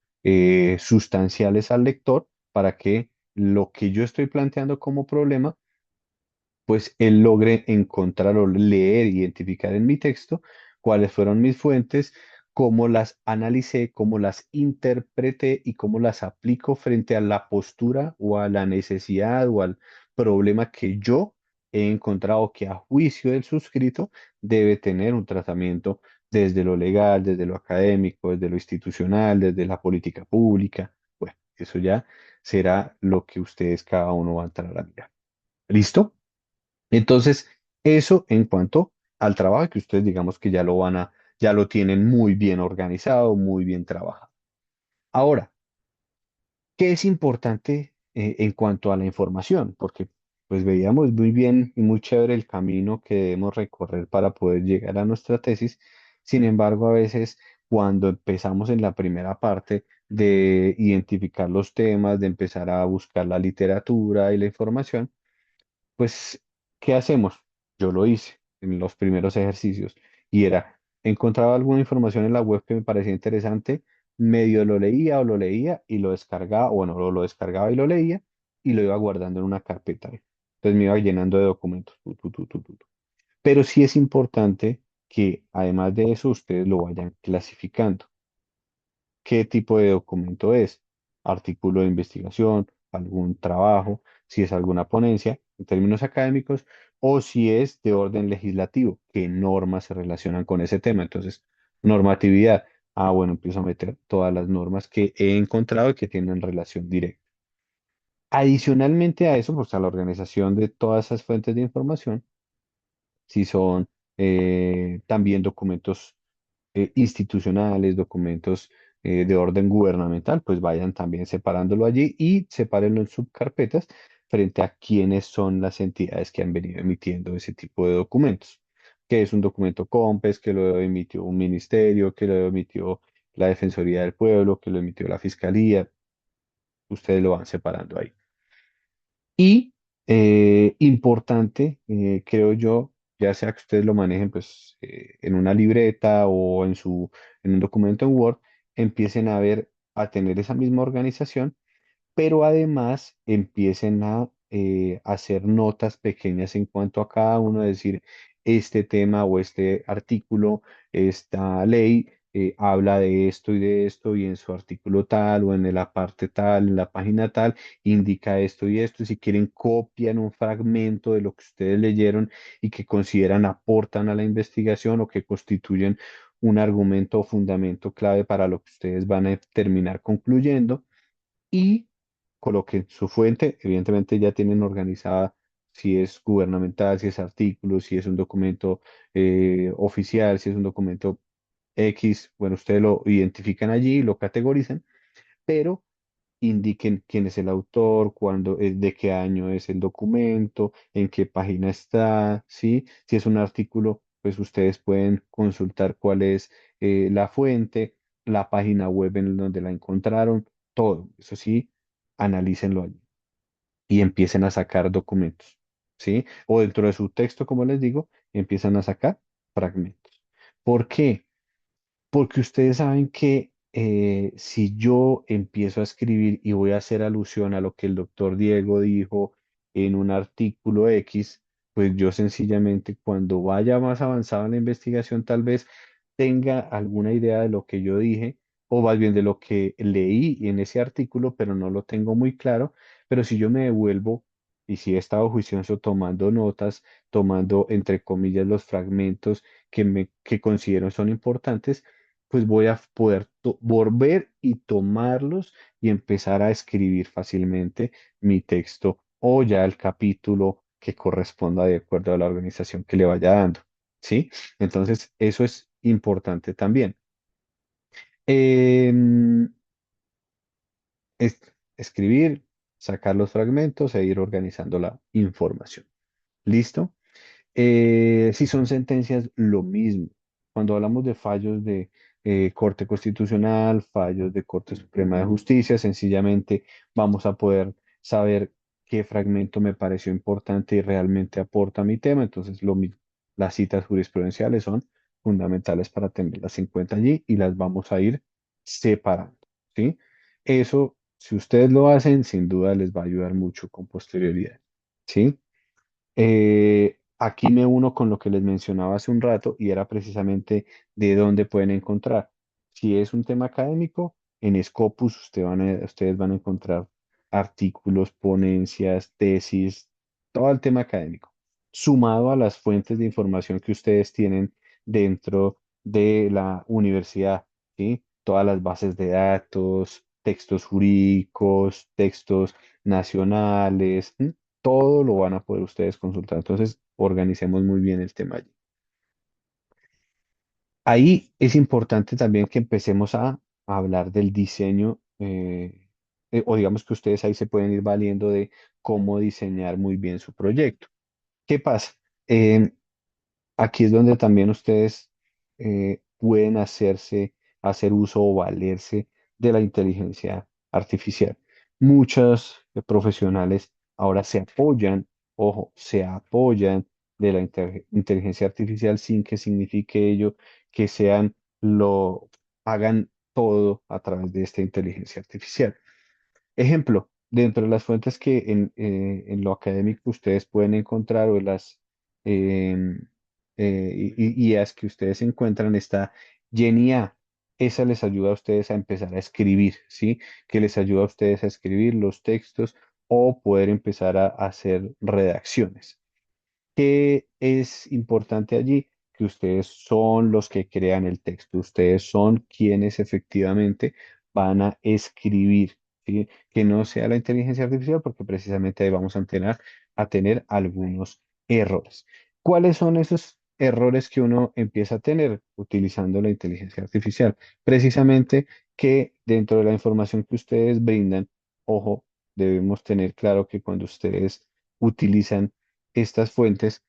sustanciales al lector para que lo que yo estoy planteando como problema pues él logre encontrar o leer, identificar en mi texto cuáles fueron mis fuentes, cómo las analicé, cómo las interpreté y cómo las aplico frente a la postura o a la necesidad o al problema que yo he encontrado que a juicio del suscrito debe tener un tratamiento desde lo legal, desde lo académico, desde lo institucional, desde la política pública. Bueno, eso ya será lo que ustedes cada uno va a entrar a mirar. ¿Listo? Entonces, eso en cuanto al trabajo que ustedes digamos que ya lo tienen muy bien organizado, muy bien trabajado. Ahora, ¿qué es importante en cuanto a la información? Porque pues veíamos muy bien y muy chévere el camino que debemos recorrer para poder llegar a nuestra tesis. Sin embargo, a veces cuando empezamos en la primera parte de identificar los temas, de empezar a buscar la literatura y la información, pues, ¿qué hacemos? Yo lo hice en los primeros ejercicios y era, encontraba alguna información en la web que me parecía interesante, medio lo leía o lo leía y lo descargaba, o bueno, lo descargaba y lo leía y lo iba guardando en una carpeta. Entonces me iba llenando de documentos. Tu. Pero sí es importante que además de eso ustedes lo vayan clasificando. ¿Qué tipo de documento es? Artículo de investigación, algún trabajo, si es alguna ponencia en términos académicos, o si es de orden legislativo, qué normas se relacionan con ese tema. Entonces, normatividad. Ah, bueno, empiezo a meter todas las normas que he encontrado y que tienen relación directa. Adicionalmente a eso, pues a la organización de todas esas fuentes de información, si son también documentos institucionales, documentos de orden gubernamental, pues vayan también separándolo allí y sepárenlo en subcarpetas frente a quiénes son las entidades que han venido emitiendo ese tipo de documentos. Que es un documento COMPES, que lo emitió un ministerio, que lo emitió la Defensoría del Pueblo, que lo emitió la Fiscalía. Ustedes lo van separando ahí. Y importante, creo yo, ya sea que ustedes lo manejen pues en una libreta o en un documento en Word, empiecen a ver, a tener esa misma organización, pero además empiecen a hacer notas pequeñas en cuanto a cada uno, es decir, este tema o este artículo, esta ley habla de esto y de esto, y en su artículo tal o en la parte tal, en la página tal, indica esto y esto, y si quieren copian un fragmento de lo que ustedes leyeron y que consideran aportan a la investigación o que constituyen un argumento o fundamento clave para lo que ustedes van a terminar concluyendo y coloquen su fuente. Evidentemente ya tienen organizada si es gubernamental, si es artículo, si es un documento oficial, si es un documento X. Bueno, ustedes lo identifican allí, lo categorizan, pero indiquen quién es el autor, cuándo, de qué año es el documento, en qué página está, ¿sí? Si es un artículo, pues ustedes pueden consultar cuál es la fuente, la página web en donde la encontraron, todo. Eso sí, analícenlo allí y empiecen a sacar documentos, ¿sí? O dentro de su texto, como les digo, empiezan a sacar fragmentos. ¿Por qué? Porque ustedes saben que si yo empiezo a escribir y voy a hacer alusión a lo que el doctor Diego dijo en un artículo X, pues yo sencillamente cuando vaya más avanzado en la investigación tal vez tenga alguna idea de lo que yo dije o más bien de lo que leí en ese artículo, pero no lo tengo muy claro. Pero si yo me devuelvo y si he estado juicioso tomando notas, tomando entre comillas los fragmentos que considero son importantes, pues voy a poder volver y tomarlos y empezar a escribir fácilmente mi texto o ya el capítulo que corresponda de acuerdo a la organización que le vaya dando, ¿sí? Entonces, eso es importante también. Em, es- escribir, sacar los fragmentos e ir organizando la información. ¿Listo? Si son sentencias, lo mismo. Cuando hablamos de fallos de Corte Constitucional, fallos de Corte Suprema de Justicia, sencillamente vamos a poder saber qué fragmento me pareció importante y realmente aporta a mi tema. Entonces, lo mismo. Las citas jurisprudenciales son fundamentales para tenerlas en cuenta allí y las vamos a ir separando, ¿sí? Eso, si ustedes lo hacen, sin duda les va a ayudar mucho con posterioridad, ¿sí? Aquí me uno con lo que les mencionaba hace un rato y era precisamente de dónde pueden encontrar. Si es un tema académico, en Scopus ustedes van a encontrar artículos, ponencias, tesis, todo el tema académico, sumado a las fuentes de información que ustedes tienen dentro de la universidad, ¿sí? Todas las bases de datos, textos jurídicos, textos nacionales. Todo lo van a poder ustedes consultar. Entonces, organicemos muy bien el tema allí. Ahí es importante también que empecemos a hablar del diseño, o digamos que ustedes ahí se pueden ir valiendo de cómo diseñar muy bien su proyecto. ¿Qué pasa? Eh, Aquí es donde también ustedes pueden hacer uso o valerse de la inteligencia artificial. Muchos profesionales ahora se apoyan, ojo, se apoyan de la inteligencia artificial sin que signifique ello que sean lo hagan. todo a través de esta inteligencia artificial. Ejemplo, dentro de las fuentes que en lo académico ustedes pueden encontrar o las em, IAs que ustedes encuentran está GeniA. Esa les ayuda a ustedes a empezar a escribir, ¿sí? Que les ayuda a ustedes a escribir los textos o poder empezar a hacer redacciones. ¿Qué es importante allí? Que ustedes son los que crean el texto, ustedes son quienes efectivamente van a escribir, ¿sí? Que no sea la inteligencia artificial, porque precisamente ahí vamos a tener algunos errores. ¿Cuáles son esos errores que uno empieza a tener utilizando la inteligencia artificial? Precisamente que dentro de la información que ustedes brindan, ojo, debemos tener claro que cuando ustedes utilizan estas fuentes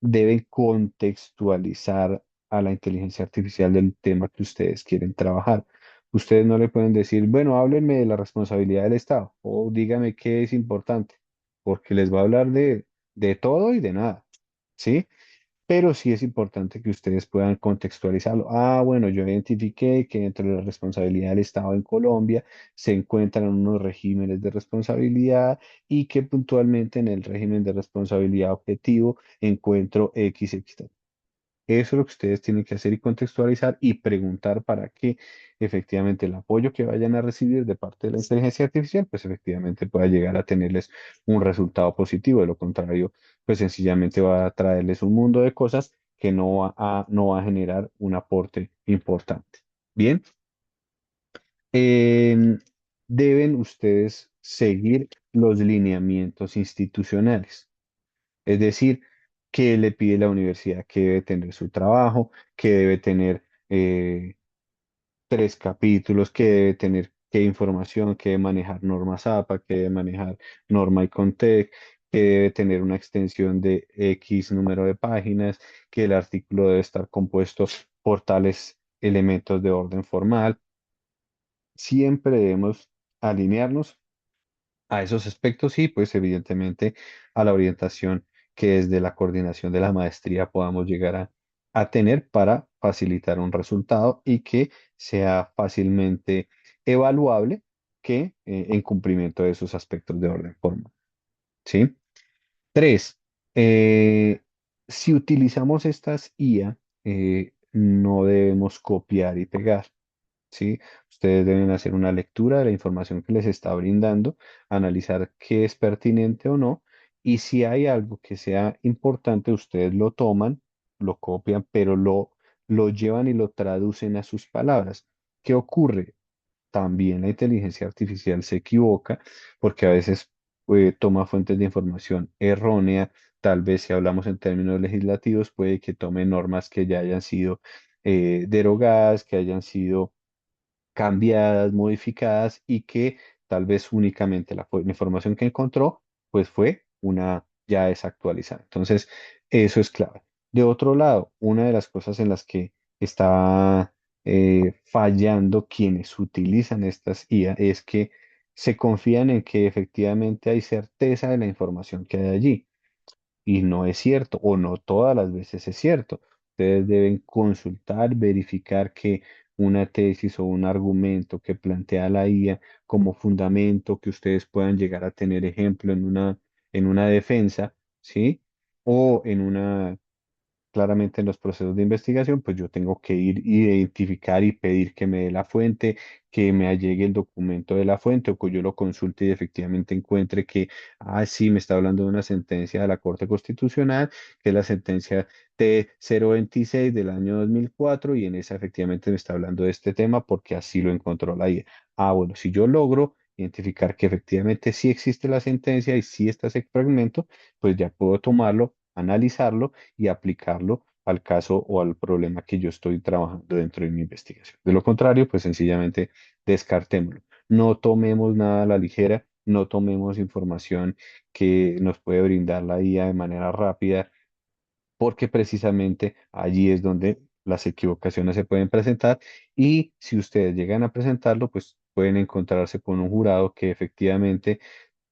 deben contextualizar a la inteligencia artificial del tema que ustedes quieren trabajar. Ustedes no le pueden decir, bueno, háblenme de la responsabilidad del Estado o dígame qué es importante, porque les va a hablar de todo y de nada, ¿sí? Pero sí es importante que ustedes puedan contextualizarlo. Ah, bueno, yo identifiqué que dentro de la responsabilidad del Estado en Colombia se encuentran unos regímenes de responsabilidad y que puntualmente en el régimen de responsabilidad objetivo encuentro X, X. Eso es lo que ustedes tienen que hacer y contextualizar y preguntar para que efectivamente el apoyo que vayan a recibir de parte de la inteligencia artificial, pues efectivamente pueda llegar a tenerles un resultado positivo. De lo contrario, pues sencillamente va a traerles un mundo de cosas que no va a generar un aporte importante. Bien, em, deben ustedes seguir los lineamientos institucionales. Es decir, qué le pide la universidad que debe tener su trabajo, que debe tener 3 capítulos, que debe tener qué información, que debe manejar normas APA, que debe manejar norma ICONTEC, que debe tener una extensión de X número de páginas, que el artículo debe estar compuesto por tales elementos de orden formal. Siempre debemos alinearnos a esos aspectos y pues evidentemente a la orientación que desde la coordinación de la maestría podamos llegar a tener para facilitar un resultado y que sea fácilmente evaluable que en cumplimiento de esos aspectos de orden formal. ¿Sí? Tres, si utilizamos estas IA, no debemos copiar y pegar. ¿Sí? Ustedes deben hacer una lectura de la información que les está brindando, analizar qué es pertinente o no, y si hay algo que sea importante, ustedes lo toman, lo copian, pero lo llevan y lo traducen a sus palabras. ¿Qué ocurre? También la inteligencia artificial se equivoca porque a veces toma fuentes de información errónea. Tal vez si hablamos en términos legislativos, puede que tome normas que ya hayan sido derogadas, que hayan sido cambiadas, modificadas y que tal vez únicamente la información que encontró pues fue una ya desactualizada. Entonces, eso es clave. De otro lado, una de las cosas en las que está fallando quienes utilizan estas IA es que se confían en que efectivamente hay certeza de la información que hay allí. Y no es cierto, o no todas las veces es cierto. Ustedes deben consultar, verificar que una tesis o un argumento que plantea la IA como fundamento, que ustedes puedan llegar a tener ejemplo en una defensa, ¿sí? O en una claramente en los procesos de investigación, pues yo tengo que ir y identificar y pedir que me dé la fuente, que me allegue el documento de la fuente o que yo lo consulte y efectivamente encuentre que, ah, sí, me está hablando de una sentencia de la Corte Constitucional, que es la sentencia T-026 del año 2004 y en esa efectivamente me está hablando de este tema porque así lo encontró la IA. Ah, bueno, si yo logro identificar que efectivamente sí existe la sentencia y sí está ese fragmento, pues ya puedo tomarlo, analizarlo y aplicarlo al caso o al problema que yo estoy trabajando dentro de mi investigación. De lo contrario, pues sencillamente descartémoslo. No tomemos nada a la ligera, no tomemos información que nos puede brindar la IA de manera rápida, porque precisamente allí es donde las equivocaciones se pueden presentar y si ustedes llegan a presentarlo, pues pueden encontrarse con un jurado que efectivamente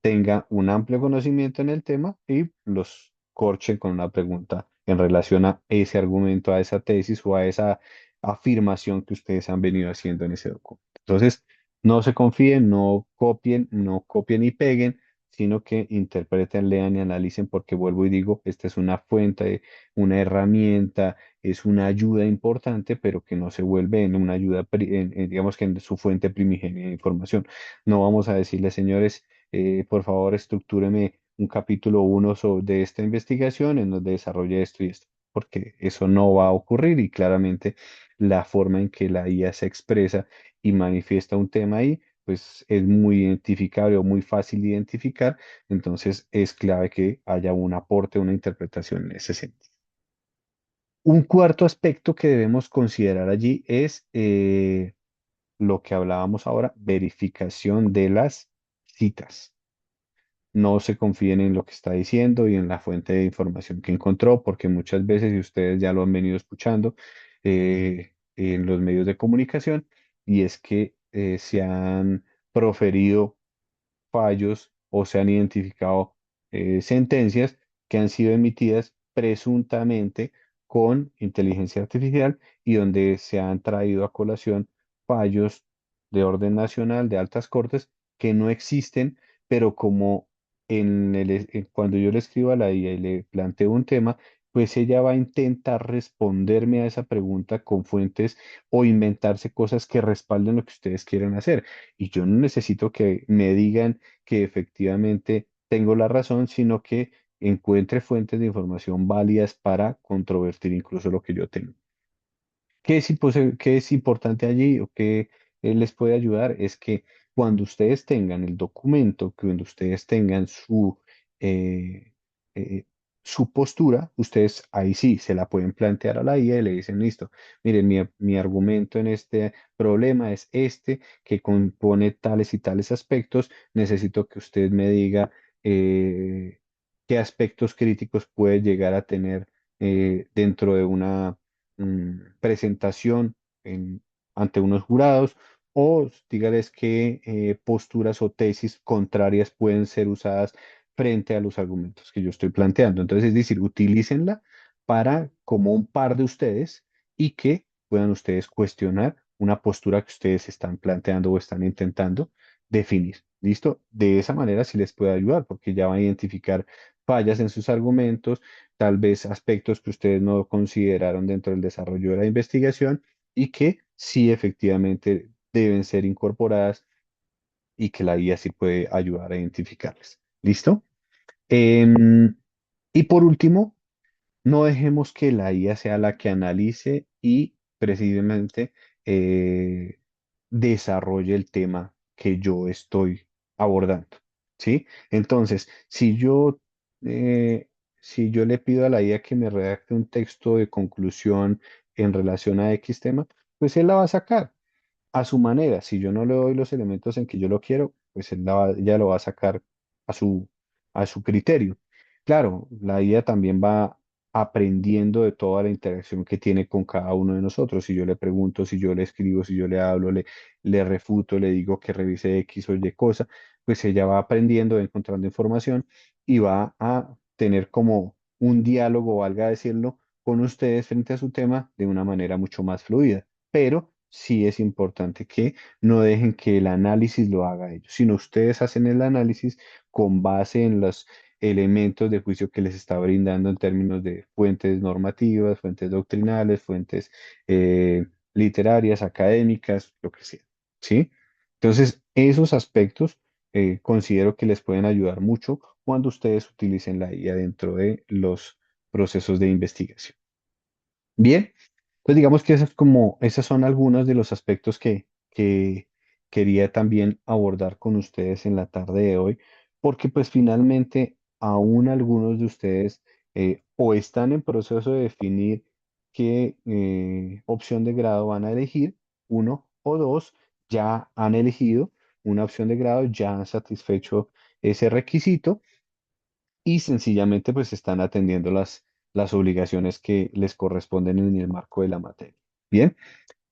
tenga un amplio conocimiento en el tema y los corchen con una pregunta en relación a ese argumento, a esa tesis o a esa afirmación que ustedes han venido haciendo en ese documento. Entonces, no se confíen, no copien y peguen, sino que interpreten, lean y analicen, porque vuelvo y digo, esta es una fuente, una herramienta, es una ayuda importante, pero que no se vuelve en una ayuda, digamos que en su fuente primigenia de información. No vamos a decirle, señores, por favor, estructúreme un capítulo uno de esta investigación en donde desarrolle esto y esto, porque eso no va a ocurrir y claramente la forma en que la IA se expresa y manifiesta un tema ahí, pues es muy identificable o muy fácil de identificar, entonces es clave que haya un aporte, una interpretación en ese sentido. Un cuarto aspecto que debemos considerar allí es lo que hablábamos ahora, verificación de las citas. No se confíen en lo que está diciendo y en la fuente de información que encontró, porque muchas veces, y ustedes ya lo han venido escuchando en los medios de comunicación, y es que se han proferido fallos o se han identificado sentencias que han sido emitidas presuntamente con inteligencia artificial y donde se han traído a colación fallos de orden nacional de altas cortes que no existen, pero como cuando yo le escribo a la IA y le planteo un tema, pues ella va a intentar responderme a esa pregunta con fuentes o inventarse cosas que respalden lo que ustedes quieren hacer. Y yo no necesito que me digan que efectivamente tengo la razón, sino que encuentre fuentes de información válidas para controvertir incluso lo que yo tengo. ¿Qué es importante allí o qué les puede ayudar? Es que cuando ustedes tengan el documento, cuando ustedes tengan eh, eh, su postura, ustedes ahí sí se la pueden plantear a la IA y le dicen, listo, miren, mi argumento en este problema es este, que compone tales y tales aspectos. Necesito que usted me diga qué aspectos críticos puede llegar a tener dentro de una presentación ante unos jurados o dígales qué posturas o tesis contrarias pueden ser usadas frente a los argumentos que yo estoy planteando. Entonces, es decir, utilícenla para como un par de ustedes y que puedan ustedes cuestionar una postura que ustedes están planteando o están intentando definir. ¿Listo? De esa manera sí les puede ayudar porque ya van a identificar fallas en sus argumentos, tal vez aspectos que ustedes no consideraron dentro del desarrollo de la investigación y que sí efectivamente deben ser incorporadas y que la IA sí puede ayudar a identificarlas. ¿Listo? Em, y por último, no dejemos que la IA sea la que analice y precisamente eh, desarrolle el tema que yo estoy abordando, ¿sí? Entonces, eh, si yo le pido a la IA que me redacte un texto de conclusión en relación a X tema, pues él la va a sacar a su manera. Si yo no le doy los elementos en que yo lo quiero, pues ya lo va a sacar a a su criterio. Claro, la IA también va aprendiendo de toda la interacción que tiene con cada uno de nosotros. Si yo le pregunto, si yo le escribo, si yo le hablo, le refuto, le digo que revise X o Y cosa, pues ella va aprendiendo, va encontrando información y va a tener como un diálogo, valga decirlo, con ustedes frente a su tema de una manera mucho más fluida. Pero sí es importante que no dejen que el análisis lo haga ellos, sino ustedes hacen el análisis con base en los elementos de juicio que les está brindando en términos de fuentes normativas, fuentes doctrinales, fuentes literarias, académicas, lo que sea, ¿sí? Entonces, esos aspectos considero que les pueden ayudar mucho cuando ustedes utilicen la IA dentro de los procesos de investigación. Bien, pues digamos que esas son algunos de los aspectos que quería también abordar con ustedes en la tarde de hoy, porque pues finalmente aún algunos de ustedes o están en proceso de definir qué opción de grado van a elegir, uno o dos, ya han elegido una opción de grado, ya han satisfecho ese requisito y sencillamente pues están atendiendo las obligaciones que les corresponden en el marco de la materia. Bien,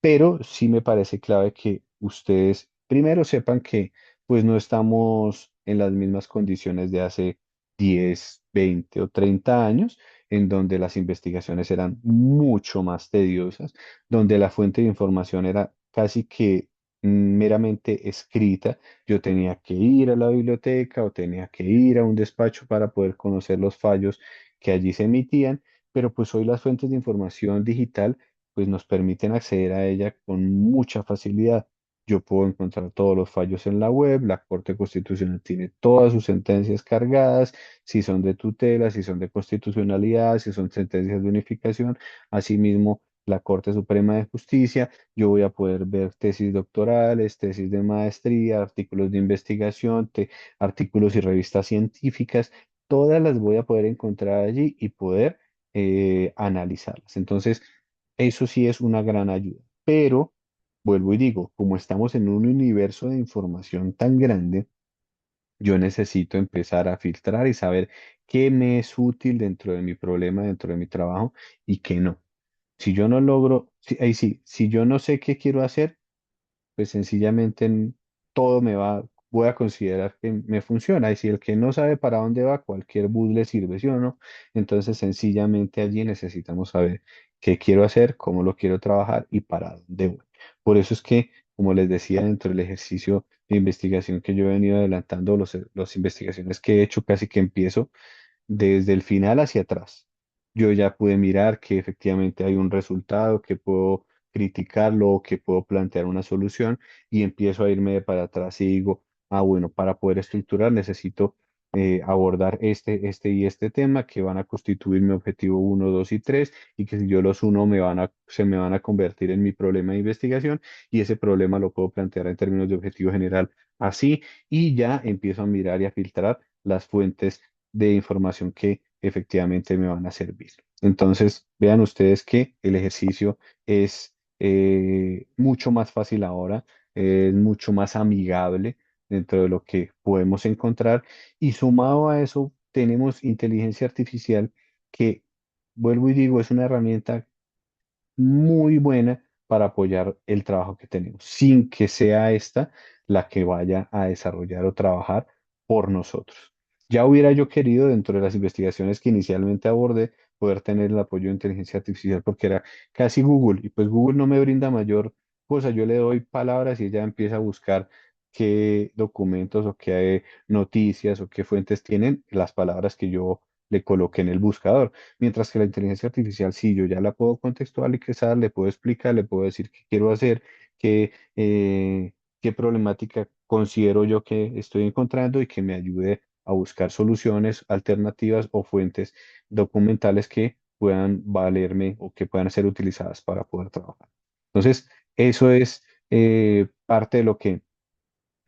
pero sí me parece clave que ustedes primero sepan que pues no estamos en las mismas condiciones de hace 10, 20 o 30 años en donde las investigaciones eran mucho más tediosas, donde la fuente de información era casi que meramente escrita. Yo tenía que ir a la biblioteca o tenía que ir a un despacho para poder conocer los fallos que allí se emitían, pero pues hoy las fuentes de información digital pues nos permiten acceder a ella con mucha facilidad. Yo puedo encontrar todos los fallos en la web, la Corte Constitucional tiene todas sus sentencias cargadas, si son de tutela, si son de constitucionalidad, si son sentencias de unificación. Asimismo, la Corte Suprema de Justicia, yo voy a poder ver tesis doctorales, tesis de maestría, artículos de investigación, artículos y revistas científicas, todas las voy a poder encontrar allí y poder analizarlas. Entonces, eso sí es una gran ayuda. Pero, vuelvo y digo, como estamos en un universo de información tan grande, yo necesito empezar a filtrar y saber qué me es útil dentro de mi problema, dentro de mi trabajo y qué no. Si yo no logro, ahí sí, si yo no sé qué quiero hacer, pues sencillamente todo voy a considerar que me funciona. Y si el que no sabe para dónde va, cualquier bus le sirve, ¿sí o no? Entonces sencillamente allí necesitamos saber qué quiero hacer, cómo lo quiero trabajar y para dónde voy. Por eso es que, como les decía, dentro del ejercicio de investigación que yo he venido adelantando, las investigaciones que he hecho, casi que empiezo desde el final hacia atrás. Yo ya pude mirar que efectivamente hay un resultado, que puedo criticarlo o que puedo plantear una solución y empiezo a irme de para atrás y digo, ah, bueno, para poder estructurar necesito abordar este y este tema que van a constituir mi objetivo uno 2 y 3 y que si yo los uno se me van a convertir en mi problema de investigación y ese problema lo puedo plantear en términos de objetivo general así y ya empiezo a mirar y a filtrar las fuentes de información que efectivamente me van a servir. Entonces, vean ustedes que el ejercicio es mucho más fácil ahora, es mucho más amigable dentro de lo que podemos encontrar y sumado a eso tenemos inteligencia artificial que, vuelvo y digo, es una herramienta muy buena para apoyar el trabajo que tenemos, sin que sea esta la que vaya a desarrollar o trabajar por nosotros. Ya hubiera yo querido, dentro de las investigaciones que inicialmente abordé, poder tener el apoyo de inteligencia artificial porque era casi Google y pues Google no me brinda mayor cosa. Yo le doy palabras y ella empieza a buscar qué documentos o qué noticias o qué fuentes tienen las palabras que yo le coloqué en el buscador. Mientras que la inteligencia artificial, sí, yo ya la puedo contextualizar, le puedo explicar, le puedo decir qué quiero hacer, qué, eh, qué problemática considero yo que estoy encontrando y que me ayude a buscar soluciones alternativas o fuentes documentales que puedan valerme o que puedan ser utilizadas para poder trabajar. Entonces, eso es parte de lo que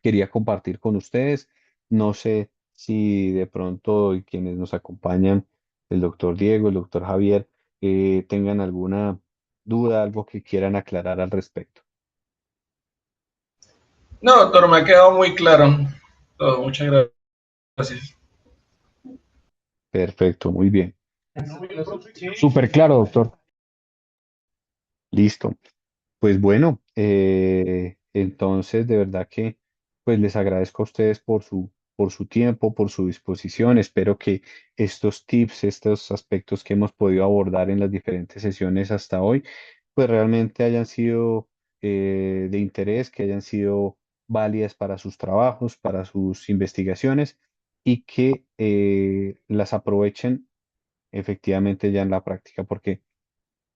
quería compartir con ustedes. No sé si de pronto quienes nos acompañan, el doctor Diego, el doctor Javier, tengan alguna duda, algo que quieran aclarar al respecto. No, doctor, me ha quedado muy claro todo. Muchas gracias. Perfecto, muy bien. Súper claro, doctor. Listo. Pues bueno, entonces de verdad que pues les agradezco a ustedes por su tiempo, por su disposición. Espero que estos tips, estos aspectos que hemos podido abordar en las diferentes sesiones hasta hoy, pues realmente hayan sido de interés, que hayan sido válidas para sus trabajos, para sus investigaciones y que las aprovechen efectivamente ya en la práctica, porque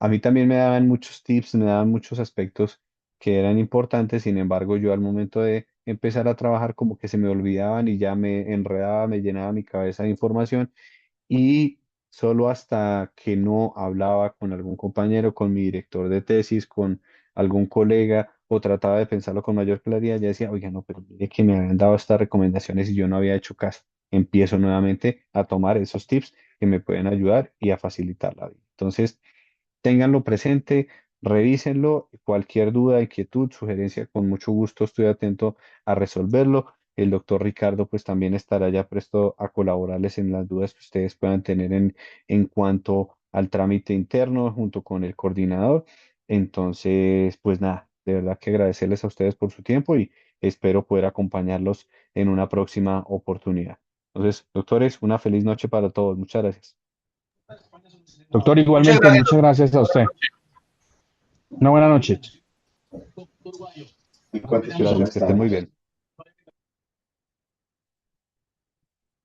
a mí también me daban muchos tips, me daban muchos aspectos que eran importantes, sin embargo, yo al momento de empezar a trabajar como que se me olvidaban y ya me enredaba, me llenaba mi cabeza de información y solo hasta que no hablaba con algún compañero, con mi director de tesis, con algún colega o trataba de pensarlo con mayor claridad, ya decía, oiga, no, pero mire que me habían dado estas recomendaciones y yo no había hecho caso. Empiezo nuevamente a tomar esos tips que me pueden ayudar y a facilitar la vida. Entonces, ténganlo presente, revísenlo, cualquier duda, inquietud, sugerencia, con mucho gusto estoy atento a resolverlo. El doctor Ricardo pues también estará ya presto a colaborarles en las dudas que ustedes puedan tener en cuanto al trámite interno junto con el coordinador. Entonces, pues nada, de verdad que agradecerles a ustedes por su tiempo y espero poder acompañarlos en una próxima oportunidad. Entonces, doctores, una feliz noche para todos. Muchas gracias. Doctor, Muchas igualmente, gracias. muchas gracias a usted. Una buena noche. Gracias, que estén muy bien.